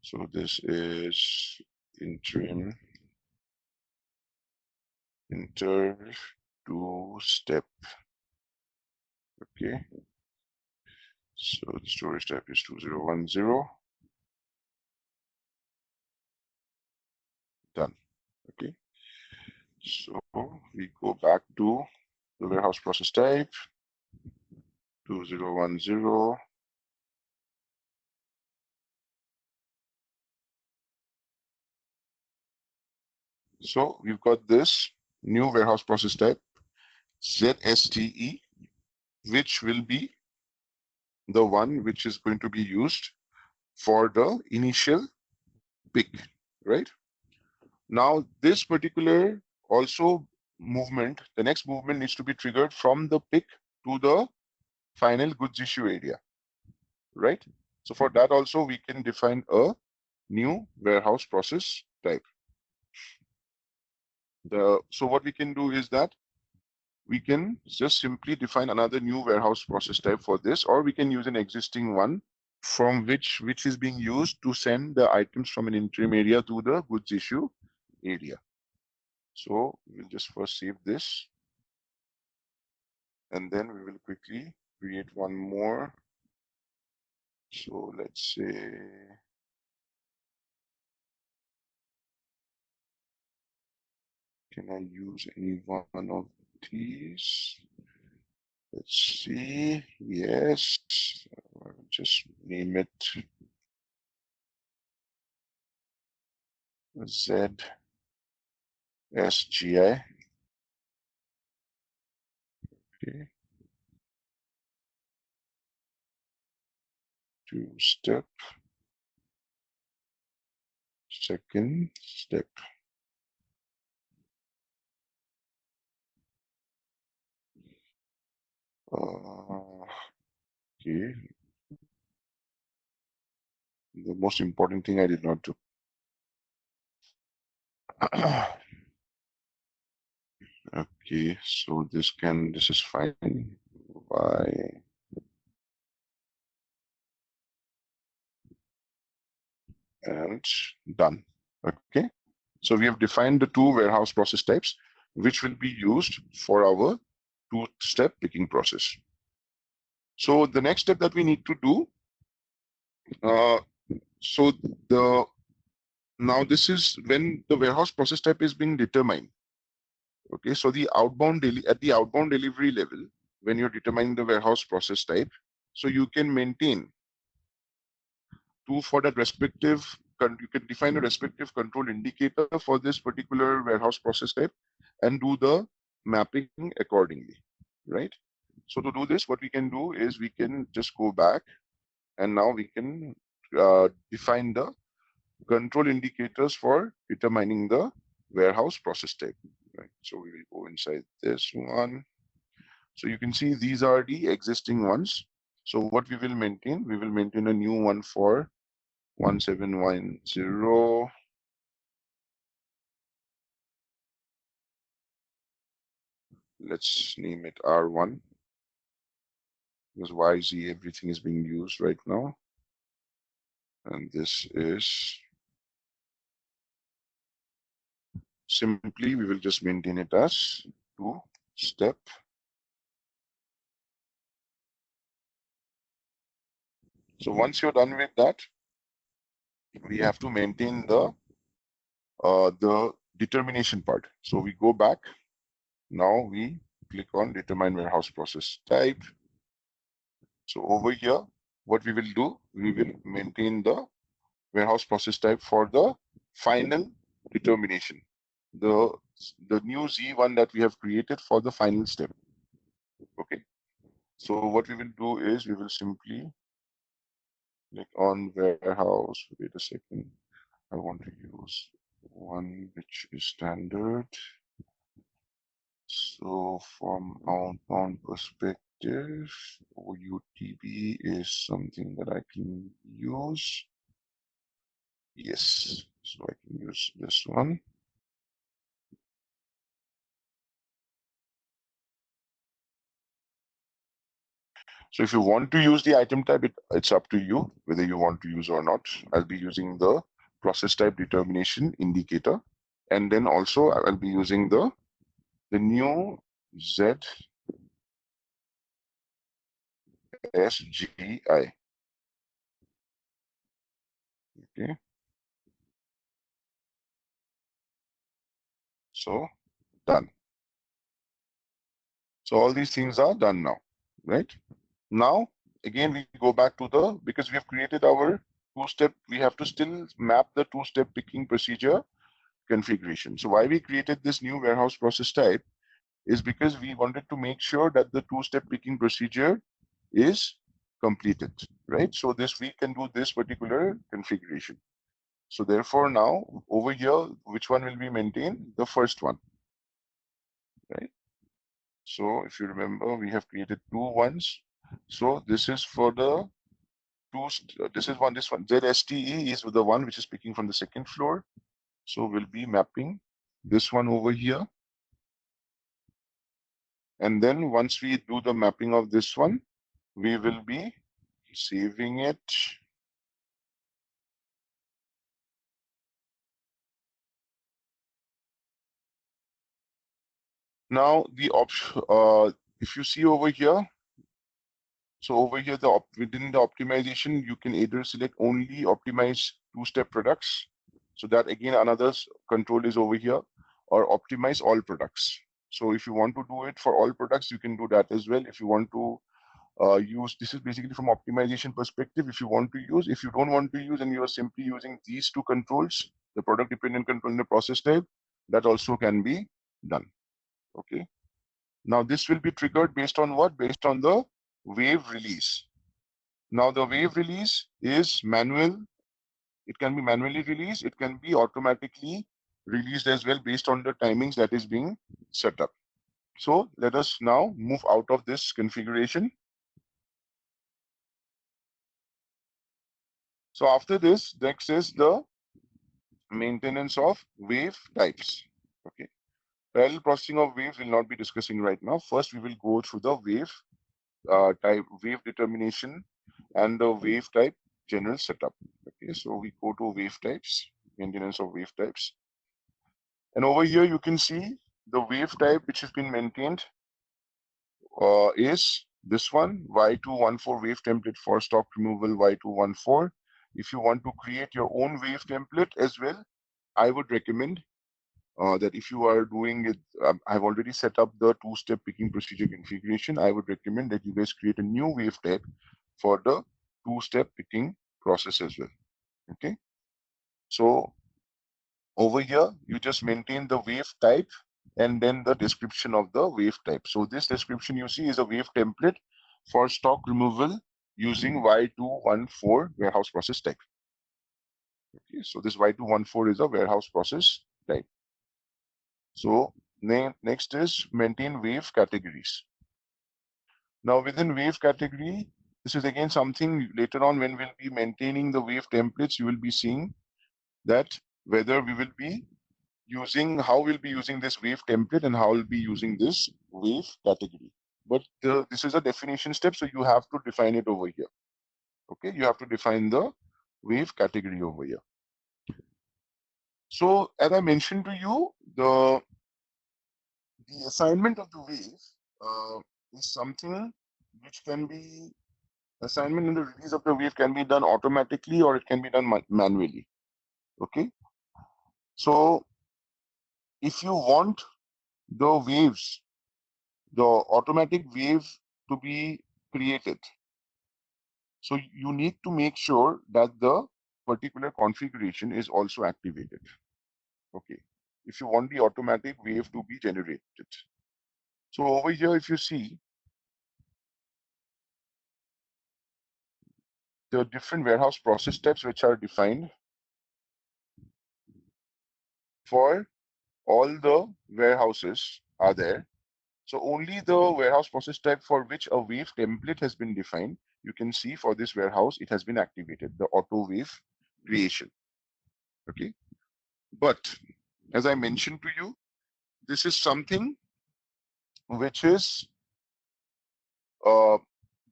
So this is interim enter to step. Okay. So the storage type is 2010. Done. Okay. So we go back to the warehouse process type 2010. So we've got this new warehouse process type ZSTE, which will be the one which is going to be used for the initial pick, right? Now this particular also movement, the next movement needs to be triggered from the pick to the final goods issue area, right? So for that also we can define a new warehouse process type. So what we can do is that we can just simply define another new warehouse process type for this, or we can use an existing one from which is being used to send the items from an interim area to the goods issue area. So we'll just first save this, and then we will quickly create one more. So let's say can I use any one of these? Let's see. Yes. I'll just name it ZSGI. Okay. Two-step. Second step. Okay. The most important thing I did not do. Okay, so this is fine. Why? And done. Okay. So we have defined the two warehouse process types, which will be used for our two-step picking process. So the next step that we need to do, now this is when the warehouse process type is being determined. Okay, so at the outbound delivery level, when you're determining the warehouse process type, so you can maintain for that respective, you can define a respective control indicator for this particular warehouse process type and do the mapping accordingly, right? So to do this, what we can do is we can just go back, and now we can define the control indicators for determining the warehouse process type, right? So we will go inside this one. So you can see these are the existing ones. So what we will maintain a new one for 1710. Let's name it R1, because YZ everything is being used right now. And this is simply, we will just maintain it as two-step. So once you're done with that, we have to maintain the determination part. So we go back. Now we click on determine warehouse process type. So over here, what we will do, we will maintain the warehouse process type for the final determination. The new Z1 that we have created for the final step. Okay. So what we will do is we will simply click on warehouse. Wait a second. I want to use one which is standard. So from outbound perspective, OUTB is something that I can use. Yes, so I can use this one. So if you want to use the item type, it's up to you whether you want to use or not. I'll be using the process type determination indicator, and then also I'll be using the new ZSGI. Okay. So done. So all these things are done now, right? Now, again, we go back to because we have created our two-step, we have to still map the two-step picking procedure configuration. So why we created this new warehouse process type is because we wanted to make sure that the two-step picking procedure is completed, right? So we can do this particular configuration. So therefore now over here, which one will be maintained? The first one, right? So if you remember, we have created two ones. So this is for the this one, ZSTE is the one which is picking from the second floor. So we'll be mapping this one over here. And then once we do the mapping of this one, we will be saving it. Now the option, if you see over here, so over here, within the optimization, you can either select only optimize two-step products. So that again, another control is over here, or optimize all products. So if you want to do it for all products, you can do that as well. If you want to use, this is basically from optimization perspective. If you want to use, if you don't want to use, and you are simply using these two controls, the product dependent control and the process type, that also can be done. Okay. Now this will be triggered based on what? Based on the wave release. Now the wave release is manual. It can be manually released. It can be automatically released as well based on the timings that is being set up. So let us now move out of this configuration. So after this, next is the maintenance of wave types. Okay. Parallel processing of waves will not be discussing right now. First, we will go through the wave type, wave determination, and the wave type general setup. Okay, so we go to wave types, maintenance of wave types. And over here, you can see the wave type which has been maintained is this one, Y214 wave template for stock removal Y214. If you want to create your own wave template as well, I would recommend that if you are doing it, I've already set up the two-step picking procedure configuration. I would recommend that you guys create a new wave type for the two-step picking process as well. Okay. So over here, you just maintain the wave type and then the description of the wave type. So this description you see is a wave template for stock removal using Y214 warehouse process type. Okay. So this Y214 is a warehouse process type. So next is maintain wave categories. Now within wave category, this is again something later on when we'll be maintaining the wave templates, you will be seeing that whether we will be using, how we'll be using this wave template and how we'll be using this wave category. But this is a definition step, so you have to define it over here. Okay, you have to define the wave category over here. So as I mentioned to you, the assignment of the wave is something which can be, assignment and the release of the wave can be done automatically or it can be done manually. Okay. So if you want the waves, the automatic wave to be created, so you need to make sure that the particular configuration is also activated. Okay. If you want the automatic wave to be generated. So over here, if you see the different warehouse process steps which are defined for all the warehouses are there. So only the warehouse process type for which a wave template has been defined, you can see for this warehouse, it has been activated, the auto wave creation. Okay. But as I mentioned to you, this is something which is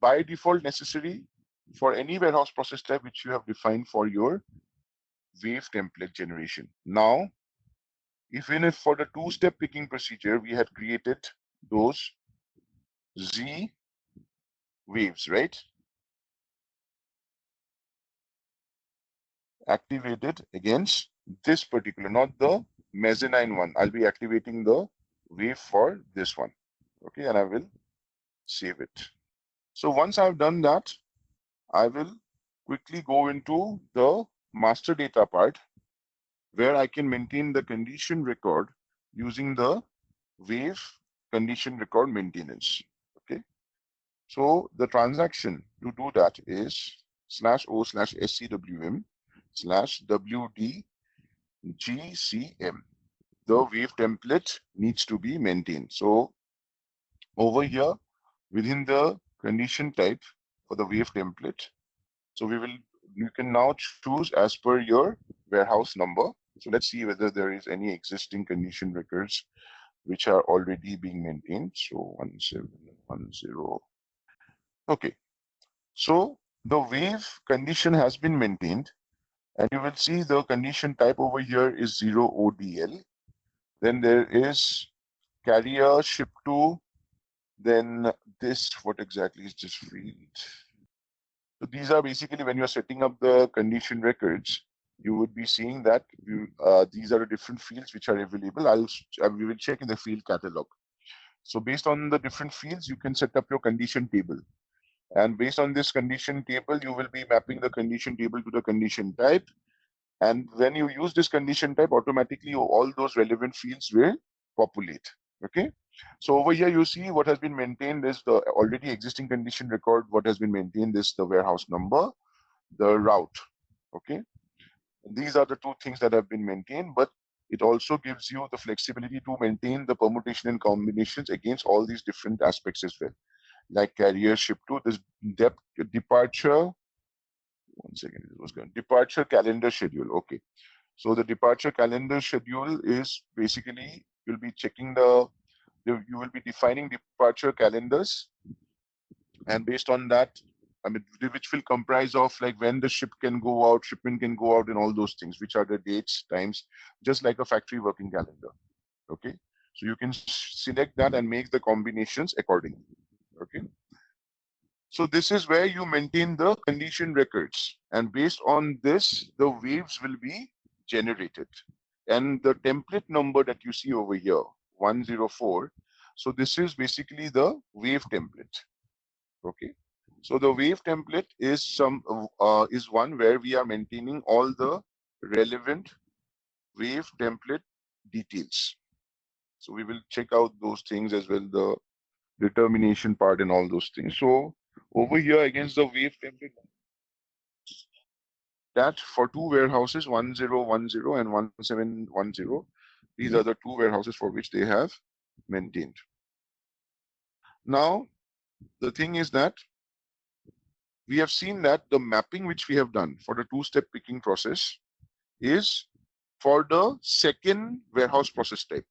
by default necessary for any warehouse process type which you have defined for your wave template generation. Now, even if for the two-step picking procedure, we had created those Z waves, right? Activated against this particular, not the mezzanine one. I'll be activating the wave for this one. Okay, and I will save it. So once I've done that, I will quickly go into the master data part where I can maintain the condition record using the wave condition record maintenance. Okay. So the transaction to do that is /o/scwm/wdgcm. The wave template needs to be maintained. So over here within the condition type for the wave template, so you can now choose as per your warehouse number. So let's see whether there is any existing condition records which are already being maintained. So 1710. Okay. So the wave condition has been maintained, and you will see the condition type over here is 0 ODL. Then there is carrier ship to, then this, what exactly is this field? So these are basically when you're setting up the condition records, you would be seeing that these are the different fields which are available. We will check in the field catalog. So based on the different fields, you can set up your condition table. And based on this condition table, you will be mapping the condition table to the condition type. And when you use this condition type, automatically all those relevant fields will populate. Okay. So over here, you see what has been maintained is the already existing condition record. What has been maintained is the warehouse number, the route. Okay. These are the two things that have been maintained, but it also gives you the flexibility to maintain the permutation and combinations against all these different aspects as well, like carrier ship to, this depth departure. One second, it was going departure calendar schedule. Okay. So the departure calendar schedule is basically you'll be checking you will be defining departure calendars, and based on that, I mean, which will comprise of like when the shipment can go out, and all those things, which are the dates, times, just like a factory working calendar. Okay. So you can select that and make the combinations accordingly. Okay. So this is where you maintain the condition records, and based on this, the waves will be generated. And the template number that you see over here, 104. So this is basically the wave template. Okay. So the wave template is one where we are maintaining all the relevant wave template details. So we will check out those things as well, the determination part and all those things. So over here against the wave template, that for two warehouses, 1010 and 1710, these are the two warehouses for which they have maintained. Now, the thing is that we have seen that the mapping which we have done for the two-step picking process is for the second warehouse process type.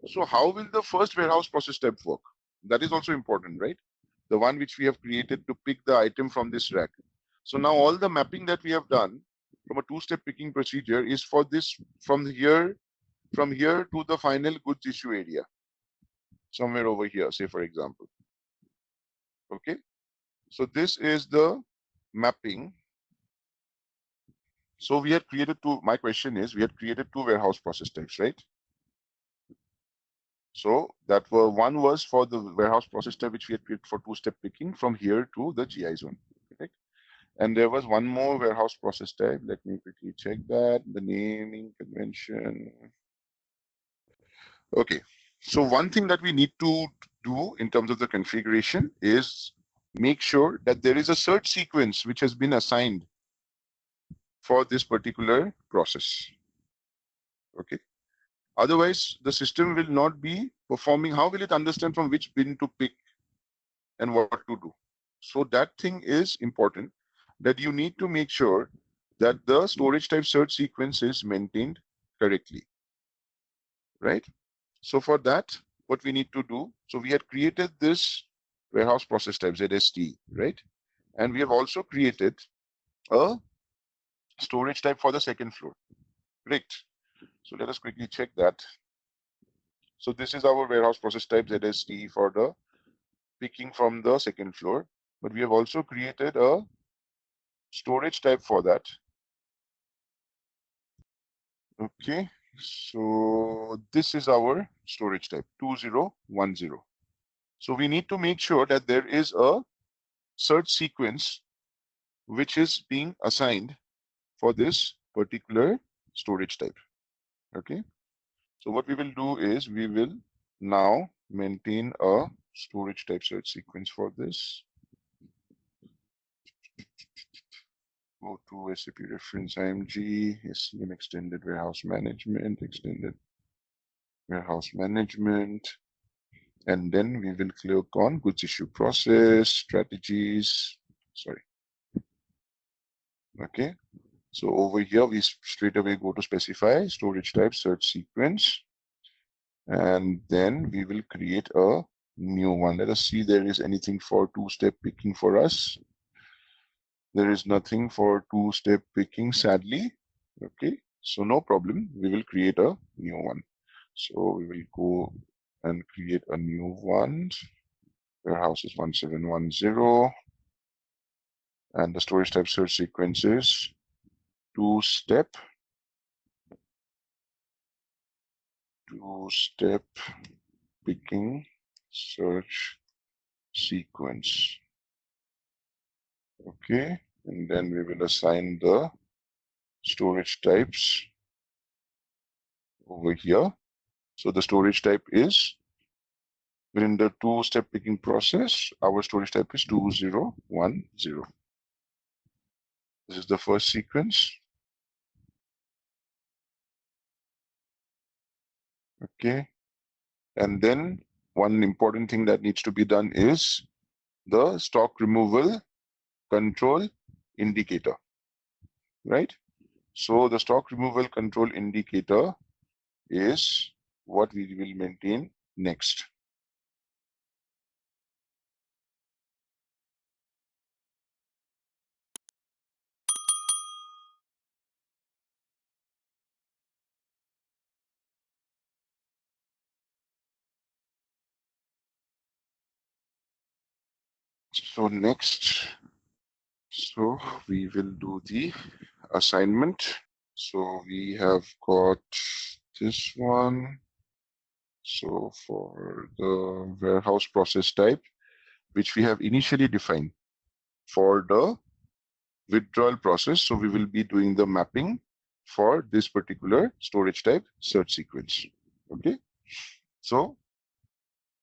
So how will the first warehouse process type work? That is also important, right? The one which we have created to pick the item from this rack. So now all the mapping that we have done from a two-step picking procedure is for this from here to the final goods issue area. Somewhere over here, say for example. Okay. So this is the mapping. So we had created my question is, we had created two warehouse process types, right? So one was for the warehouse process type, which we had created for two-step picking from here to the GI zone, correct? And there was one more warehouse process type. Let me quickly check that, the naming convention. Okay. So one thing that we need to do in terms of the configuration is make sure that there is a search sequence which has been assigned for this particular process. Okay. Otherwise, the system will not be performing. How will it understand from which bin to pick and what to do? So that thing is important, that you need to make sure that the storage type search sequence is maintained correctly, right? So for that, what we need to do, so we had created this warehouse process type ZST, right? And we have also created a storage type for the second floor. Great. So let us quickly check that. So this is our warehouse process type ZST for the picking from the second floor, but we have also created a storage type for that. Okay, so this is our storage type 2010. So we need to make sure that there is a search sequence which is being assigned for this particular storage type. Okay, so what we will do is we will now maintain a storage type search sequence for this. Go to SAP reference IMG, SCM Extended Warehouse Management, and then we will click on goods issue process, strategies, sorry. Okay, so over here we straight away go to specify storage type search sequence, and then we will create a new one. Let us see there is anything for two-step picking for us. There is nothing for two-step picking, sadly. Okay, so no problem. We will create a new one. So we will go and create a new one. Warehouse is 1710, and the storage type search sequence is two-step picking search sequence. Okay, and then we will assign the storage types over here. So the storage type is, within the two-step picking process, our storage type is 2010. This is the first sequence. Okay, and then one important thing that needs to be done is the stock removal control indicator, right? So the stock removal control indicator is what we will maintain next. So next, so we will do the assignment. So we have got this one. So for the warehouse process type, which we have initially defined for the withdrawal process. So we will be doing the mapping for this particular storage type search sequence. Okay. So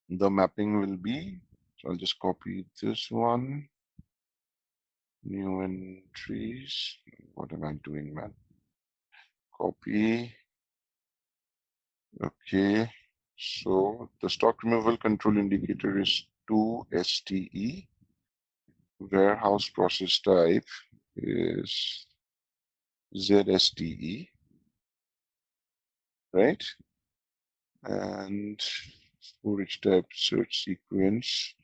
the mapping will be, so I'll just copy this one. New entries. What am I doing, man? Copy. Okay. So the stock removal control indicator is 2STE. Warehouse process type is ZSTE, right? And storage type search sequence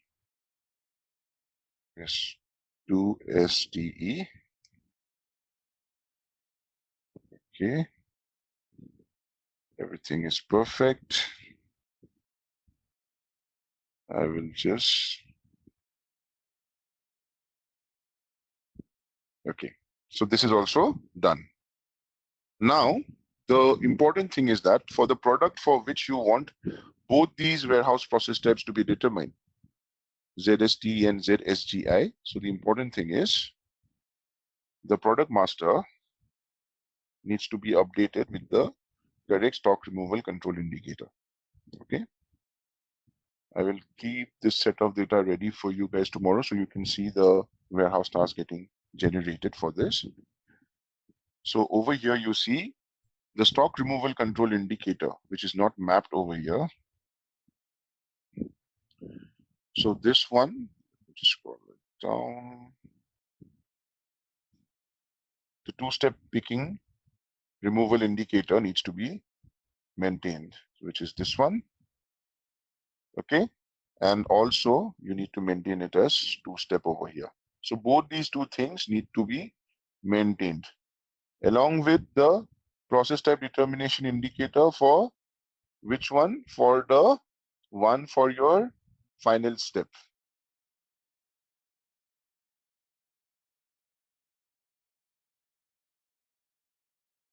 is 2STE. Okay. Everything is perfect. I will just, okay. So this is also done. Now, the important thing is that for the product for which you want both these warehouse process types to be determined, ZST and ZSGI. So the important thing is the product master needs to be updated with the correct stock removal control indicator. Okay. I will keep this set of data ready for you guys tomorrow so you can see the warehouse task getting generated for this. So over here, you see the stock removal control indicator, which is not mapped over here. So this one, just scroll it down. The two-step picking removal indicator needs to be maintained, which is this one. Okay. And also you need to maintain it as two-step over here. So both these two things need to be maintained along with the process type determination indicator for which one? For the one for your final step.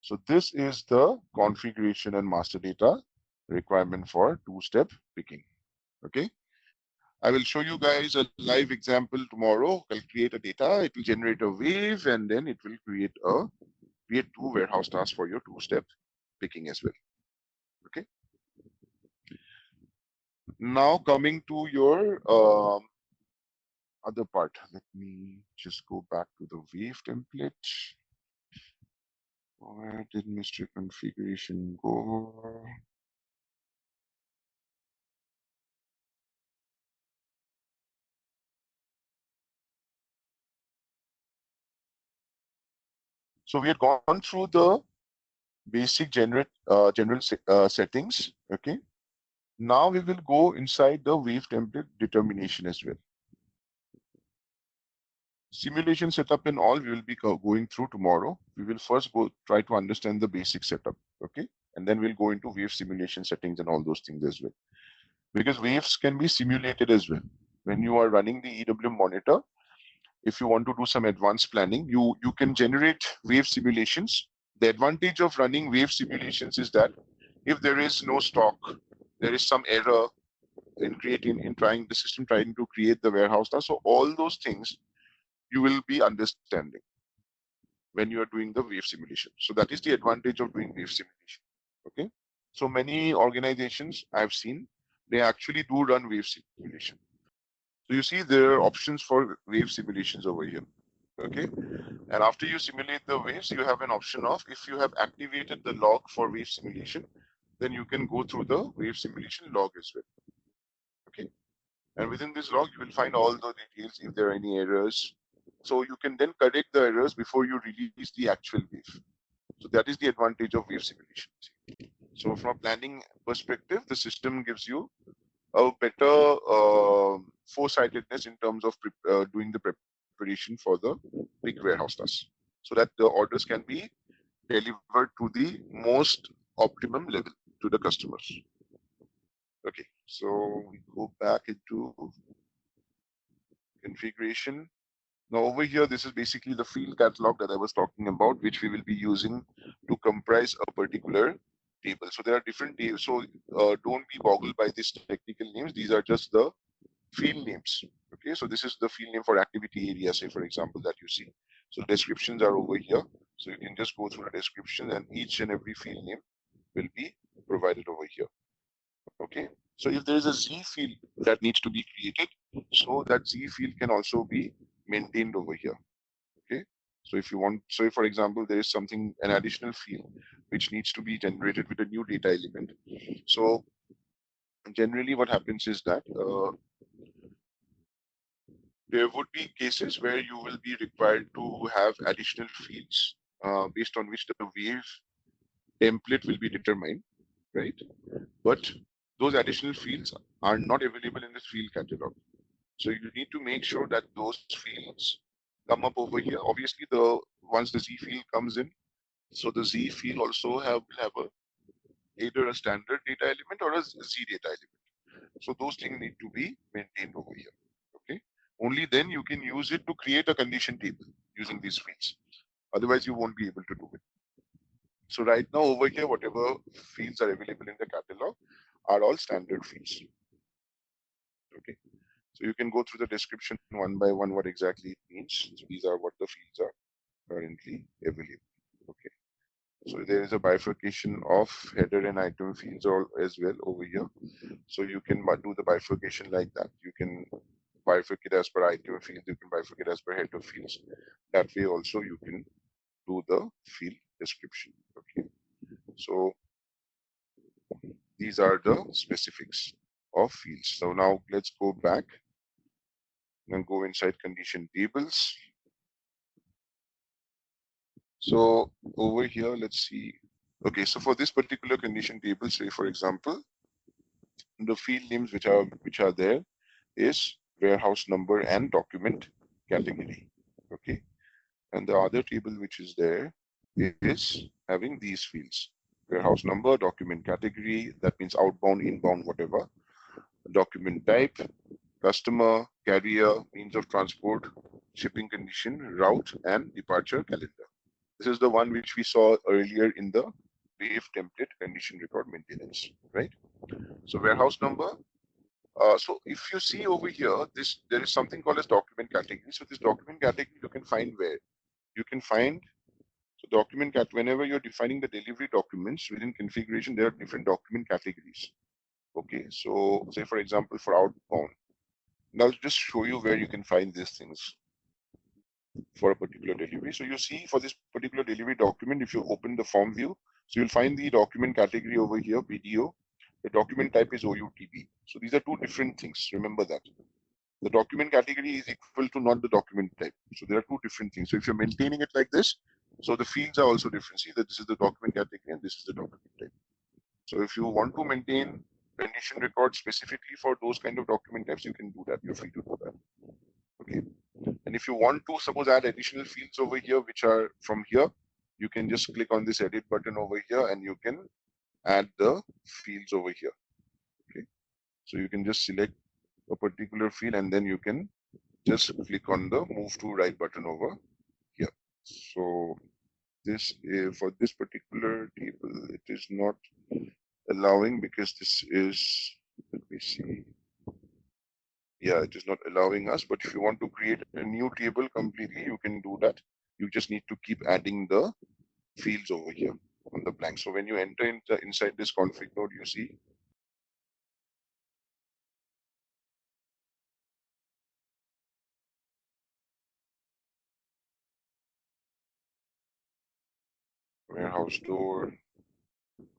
So this is the configuration and master data requirement for two-step picking. Okay. I will show you guys a live example tomorrow. I'll create a data, it will generate a wave, and then it will create two warehouse tasks for your two-step picking as well. Okay. Now coming to your other part. Let me just go back to the wave template. Where did Mr. Configuration go? So we had gone through the basic general settings. Okay. Now we will go inside the wave template determination as well. Simulation setup and all we will be going through tomorrow. We will first go try to understand the basic setup, okay? And then we'll go into wave simulation settings and all those things as well. Because waves can be simulated as well. When you are running the EWM monitor, if you want to do some advanced planning, you can generate wave simulations. The advantage of running wave simulations is that if there is no stock, there is some error in trying the system trying to create the warehouse. So all those things you will be understanding when you are doing the wave simulation. So that is the advantage of doing wave simulation. Okay. So many organizations I've seen, they actually do run wave simulation. So you see there are options for wave simulations over here. Okay. And after you simulate the waves, you have an option of, if you have activated the log for wave simulation, then you can go through the wave simulation log as well. Okay. And within this log, you will find all the details if there are any errors. So you can then correct the errors before you release the actual wave. So that is the advantage of wave simulation. So from a planning perspective, the system gives you a better foresightedness in terms of doing the preparation for the big warehouse tasks, so that the orders can be delivered to the most optimum level to the customers. Okay, so we go back into configuration. Now over here, this is basically the field catalog that I was talking about, which we will be using to comprise a particular table. So there are different tables. So don't be boggled by these technical names. These are just the field names. Okay, so this is the field name for activity area, say for example, that you see. So descriptions are over here. So you can just go through the description and each and every field name will be provided over here. Okay, so if there is a Z field that needs to be created, so that Z field can also be maintained over here. Okay, so if you want, so if for example there is something, an additional field which needs to be generated with a new data element. So generally what happens is that there would be cases where you will be required to have additional fields based on which the wave template will be determined, right? But those additional fields are not available in this field catalog. So you need to make sure that those fields come up over here. Obviously, once the Z field comes in, so the Z field also will have either a standard data element or a Z data element. So those things need to be maintained over here. Okay. Only then you can use it to create a condition table using these fields. Otherwise, you won't be able to do it. So right now over here, whatever fields are available in the catalog are all standard fields. Okay. So you can go through the description one by one, what exactly it means. So these are what the fields are currently available. Okay. So there is a bifurcation of header and item fields all as well over here. So you can do the bifurcation like that. You can bifurcate as per item fields. You can bifurcate as per header fields. That way also you can do the field description. Okay. So these are the specifics of fields. So now let's go back and go inside condition tables. So over here, let's see. Okay, so for this particular condition table, say for example, the field names which are there is warehouse number and document category. Okay, and the other table which is there is having these fields: warehouse number, document category, that means outbound, inbound, whatever, document type, customer, carrier, means of transport, shipping condition, route, and departure calendar. This is the one which we saw earlier in the wave template condition record maintenance, right? So warehouse number. So if you see over here, there is something called as document category. So this document category you can find where? You can find, so document cat, whenever you're defining the delivery documents within configuration, there are different document categories. Okay, so say for example, for outbound, now I'll just show you where you can find these things for a particular delivery. So you see for this particular delivery document, if you open the form view, so you'll find the document category over here, BDO. The document type is OUTB. So these are two different things. Remember that. The document category is equal to not the document type. So there are two different things. So if you're maintaining it like this, so the fields are also different. See that this is the document category and this is the document type. So if you want to maintain condition record specifically for those kind of document types, you can do that. You're free to do that. Okay. And if you want to suppose add additional fields over here, which are from here, you can just click on this edit button over here and you can add the fields over here. Okay. So you can just select a particular field and then you can just click on the move to right button over here. So this for this particular table, it is not allowing because this is, let me see. Yeah, it is not allowing us, but if you want to create a new table completely, you can do that. You just need to keep adding the fields over here on the blank. So when you enter inside this config node, you see warehouse door.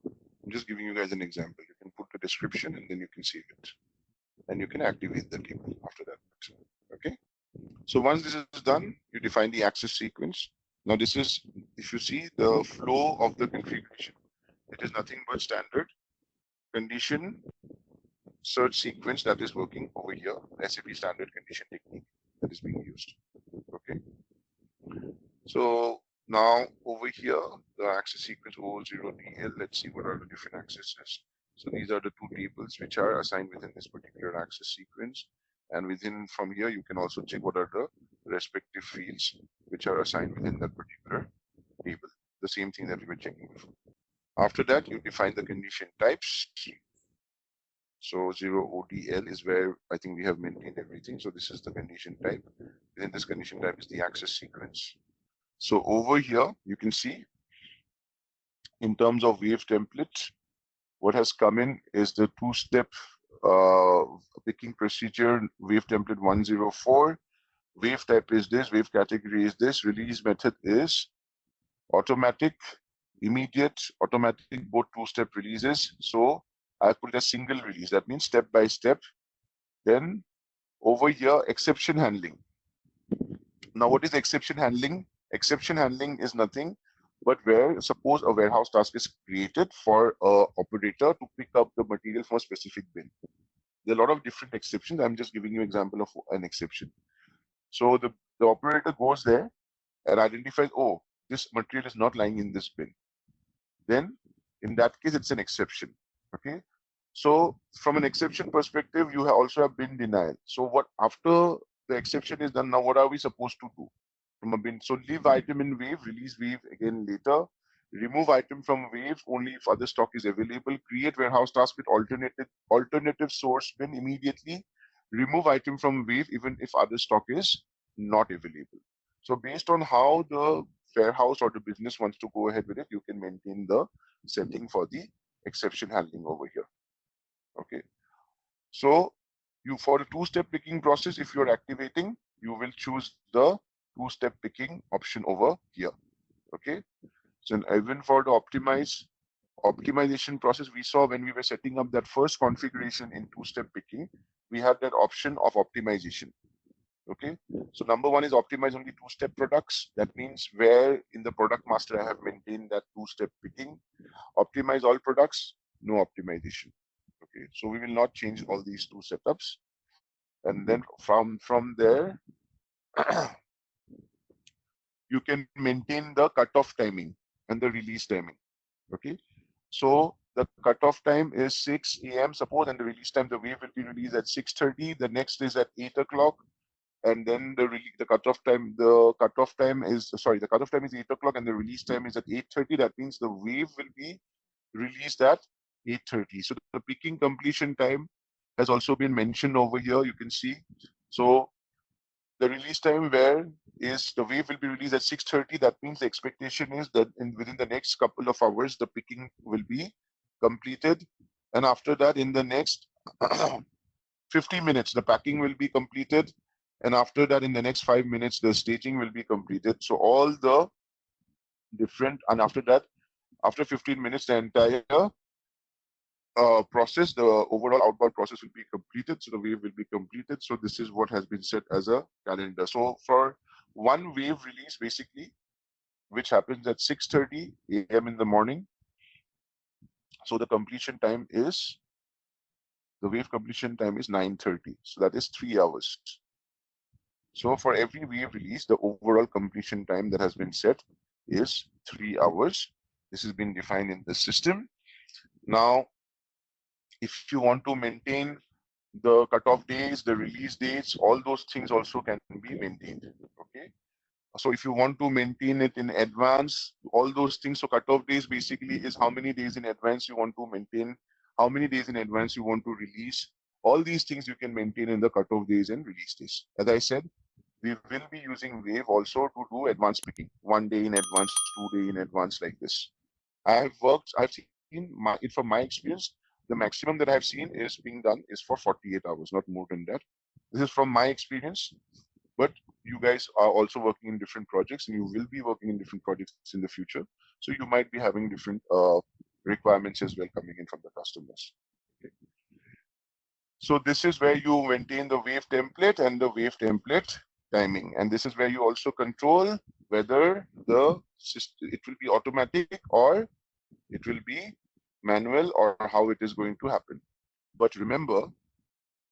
I'm just giving you guys an example. You can put the description and then you can save it. And you can activate the table after that. Okay. So once this is done, you define the access sequence. Now this is, if you see the flow of the configuration, it is nothing but standard condition search sequence that is working over here, SAP standard condition technique that is being used. Okay. So now over here, the access sequence O0DL, let's see what are the different accesses. So these are the two tables which are assigned within this particular access sequence. And within from here, you can also check what are the respective fields which are assigned within that particular table. The same thing that we were checking before. After that, you define the condition types. So 0ODL is where I think we have maintained everything. So this is the condition type. Within this condition type is the access sequence. So over here, you can see in terms of wave template, what has come in is the two-step picking procedure, wave template 104. Wave type is this, wave category is this, release method is automatic, immediate, automatic, both two-step releases. So I put a single release. That means step by step. Then over here, exception handling. Now, what is exception handling? Exception handling is nothing but where suppose a warehouse task is created for a operator to pick up the material from a specific bin. There are a lot of different exceptions. I'm just giving you an example of an exception. So the operator goes there and identifies, oh, this material is not lying in this bin. Then in that case, it's an exception. Okay. So from an exception perspective, you also have bin denial. So what after the exception is done, now what are we supposed to do from a bin? So leave item in wave, release wave again later, remove item from wave only if other stock is available, create warehouse task with alternative source bin immediately, remove item from wave even if other stock is not available. So based on how the warehouse or the business wants to go ahead with it, you can maintain the setting for the exception handling over here. Okay. So you for the two-step picking process, if you're activating, you will choose the two-step picking option over here. Okay. So even for the optimization process, we saw when we were setting up that first configuration in two-step picking, we had that option of optimization. Okay. So number one is optimize only two-step products. That means where in the product master I have maintained that two-step picking. Optimize all products, no optimization. Okay, so we will not change all these two setups. And then from there, you can maintain the cutoff timing and the release timing. Okay, so the cutoff time is 6 a.m. suppose, and the release time, the wave will be released at 6:30. The next is at 8 o'clock. And then the cutoff time is 8 o'clock and the release time is at 8:30. That means the wave will be released at 8:30. So the picking completion time has also been mentioned over here. You can see. So the release time where is the wave will be released at 6:30. That means the expectation is that within the next couple of hours, the picking will be completed. And after that, in the next 50 minutes, the packing will be completed. And after that, in the next 5 minutes, the staging will be completed. So all the different, and after that, after 15 minutes, the entire process, the overall outbound process will be completed. So the wave will be completed. So this is what has been set as a calendar. So for one wave release, basically, which happens at 6:30 a.m. in the morning. So the completion time is the wave completion time is 9:30. So that is 3 hours. So for every wave release, the overall completion time that has been set is 3 hours. This has been defined in the system. Now, if you want to maintain the cutoff days, the release dates, all those things also can be maintained. Okay. So if you want to maintain it in advance, all those things, so cutoff days basically is how many days in advance you want to maintain, how many days in advance you want to release. All these things you can maintain in the cutoff days and release days. As I said, we will be using Wave also to do advanced picking, 1 day in advance, 2 day in advance, like this. I've seen from my experience, the maximum that I've seen is being done is for 48 hours, not more than that. This is from my experience, but you guys are also working in different projects and you will be working in different projects in the future. So you might be having different requirements as well coming in from the customers. Okay. So this is where you maintain the wave template and the wave template timing. And this is where you also control whether the system, it will be automatic or it will be manual or how it is going to happen. But remember,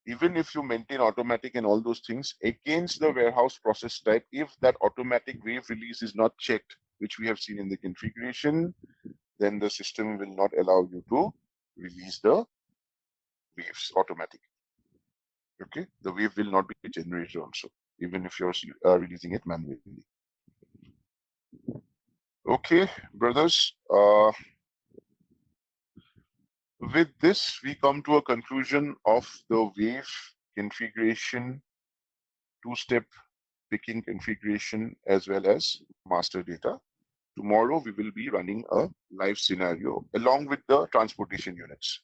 even if you maintain automatic and all those things against the warehouse process type, if that automatic wave release is not checked, which we have seen in the configuration, then the system will not allow you to release the waves automatically. Okay, the wave will not be generated also, even if you're releasing it manually. Okay, brothers. With this, we come to a conclusion of the wave configuration, two-step picking configuration, as well as master data. Tomorrow, we will be running a live scenario along with the transportation units.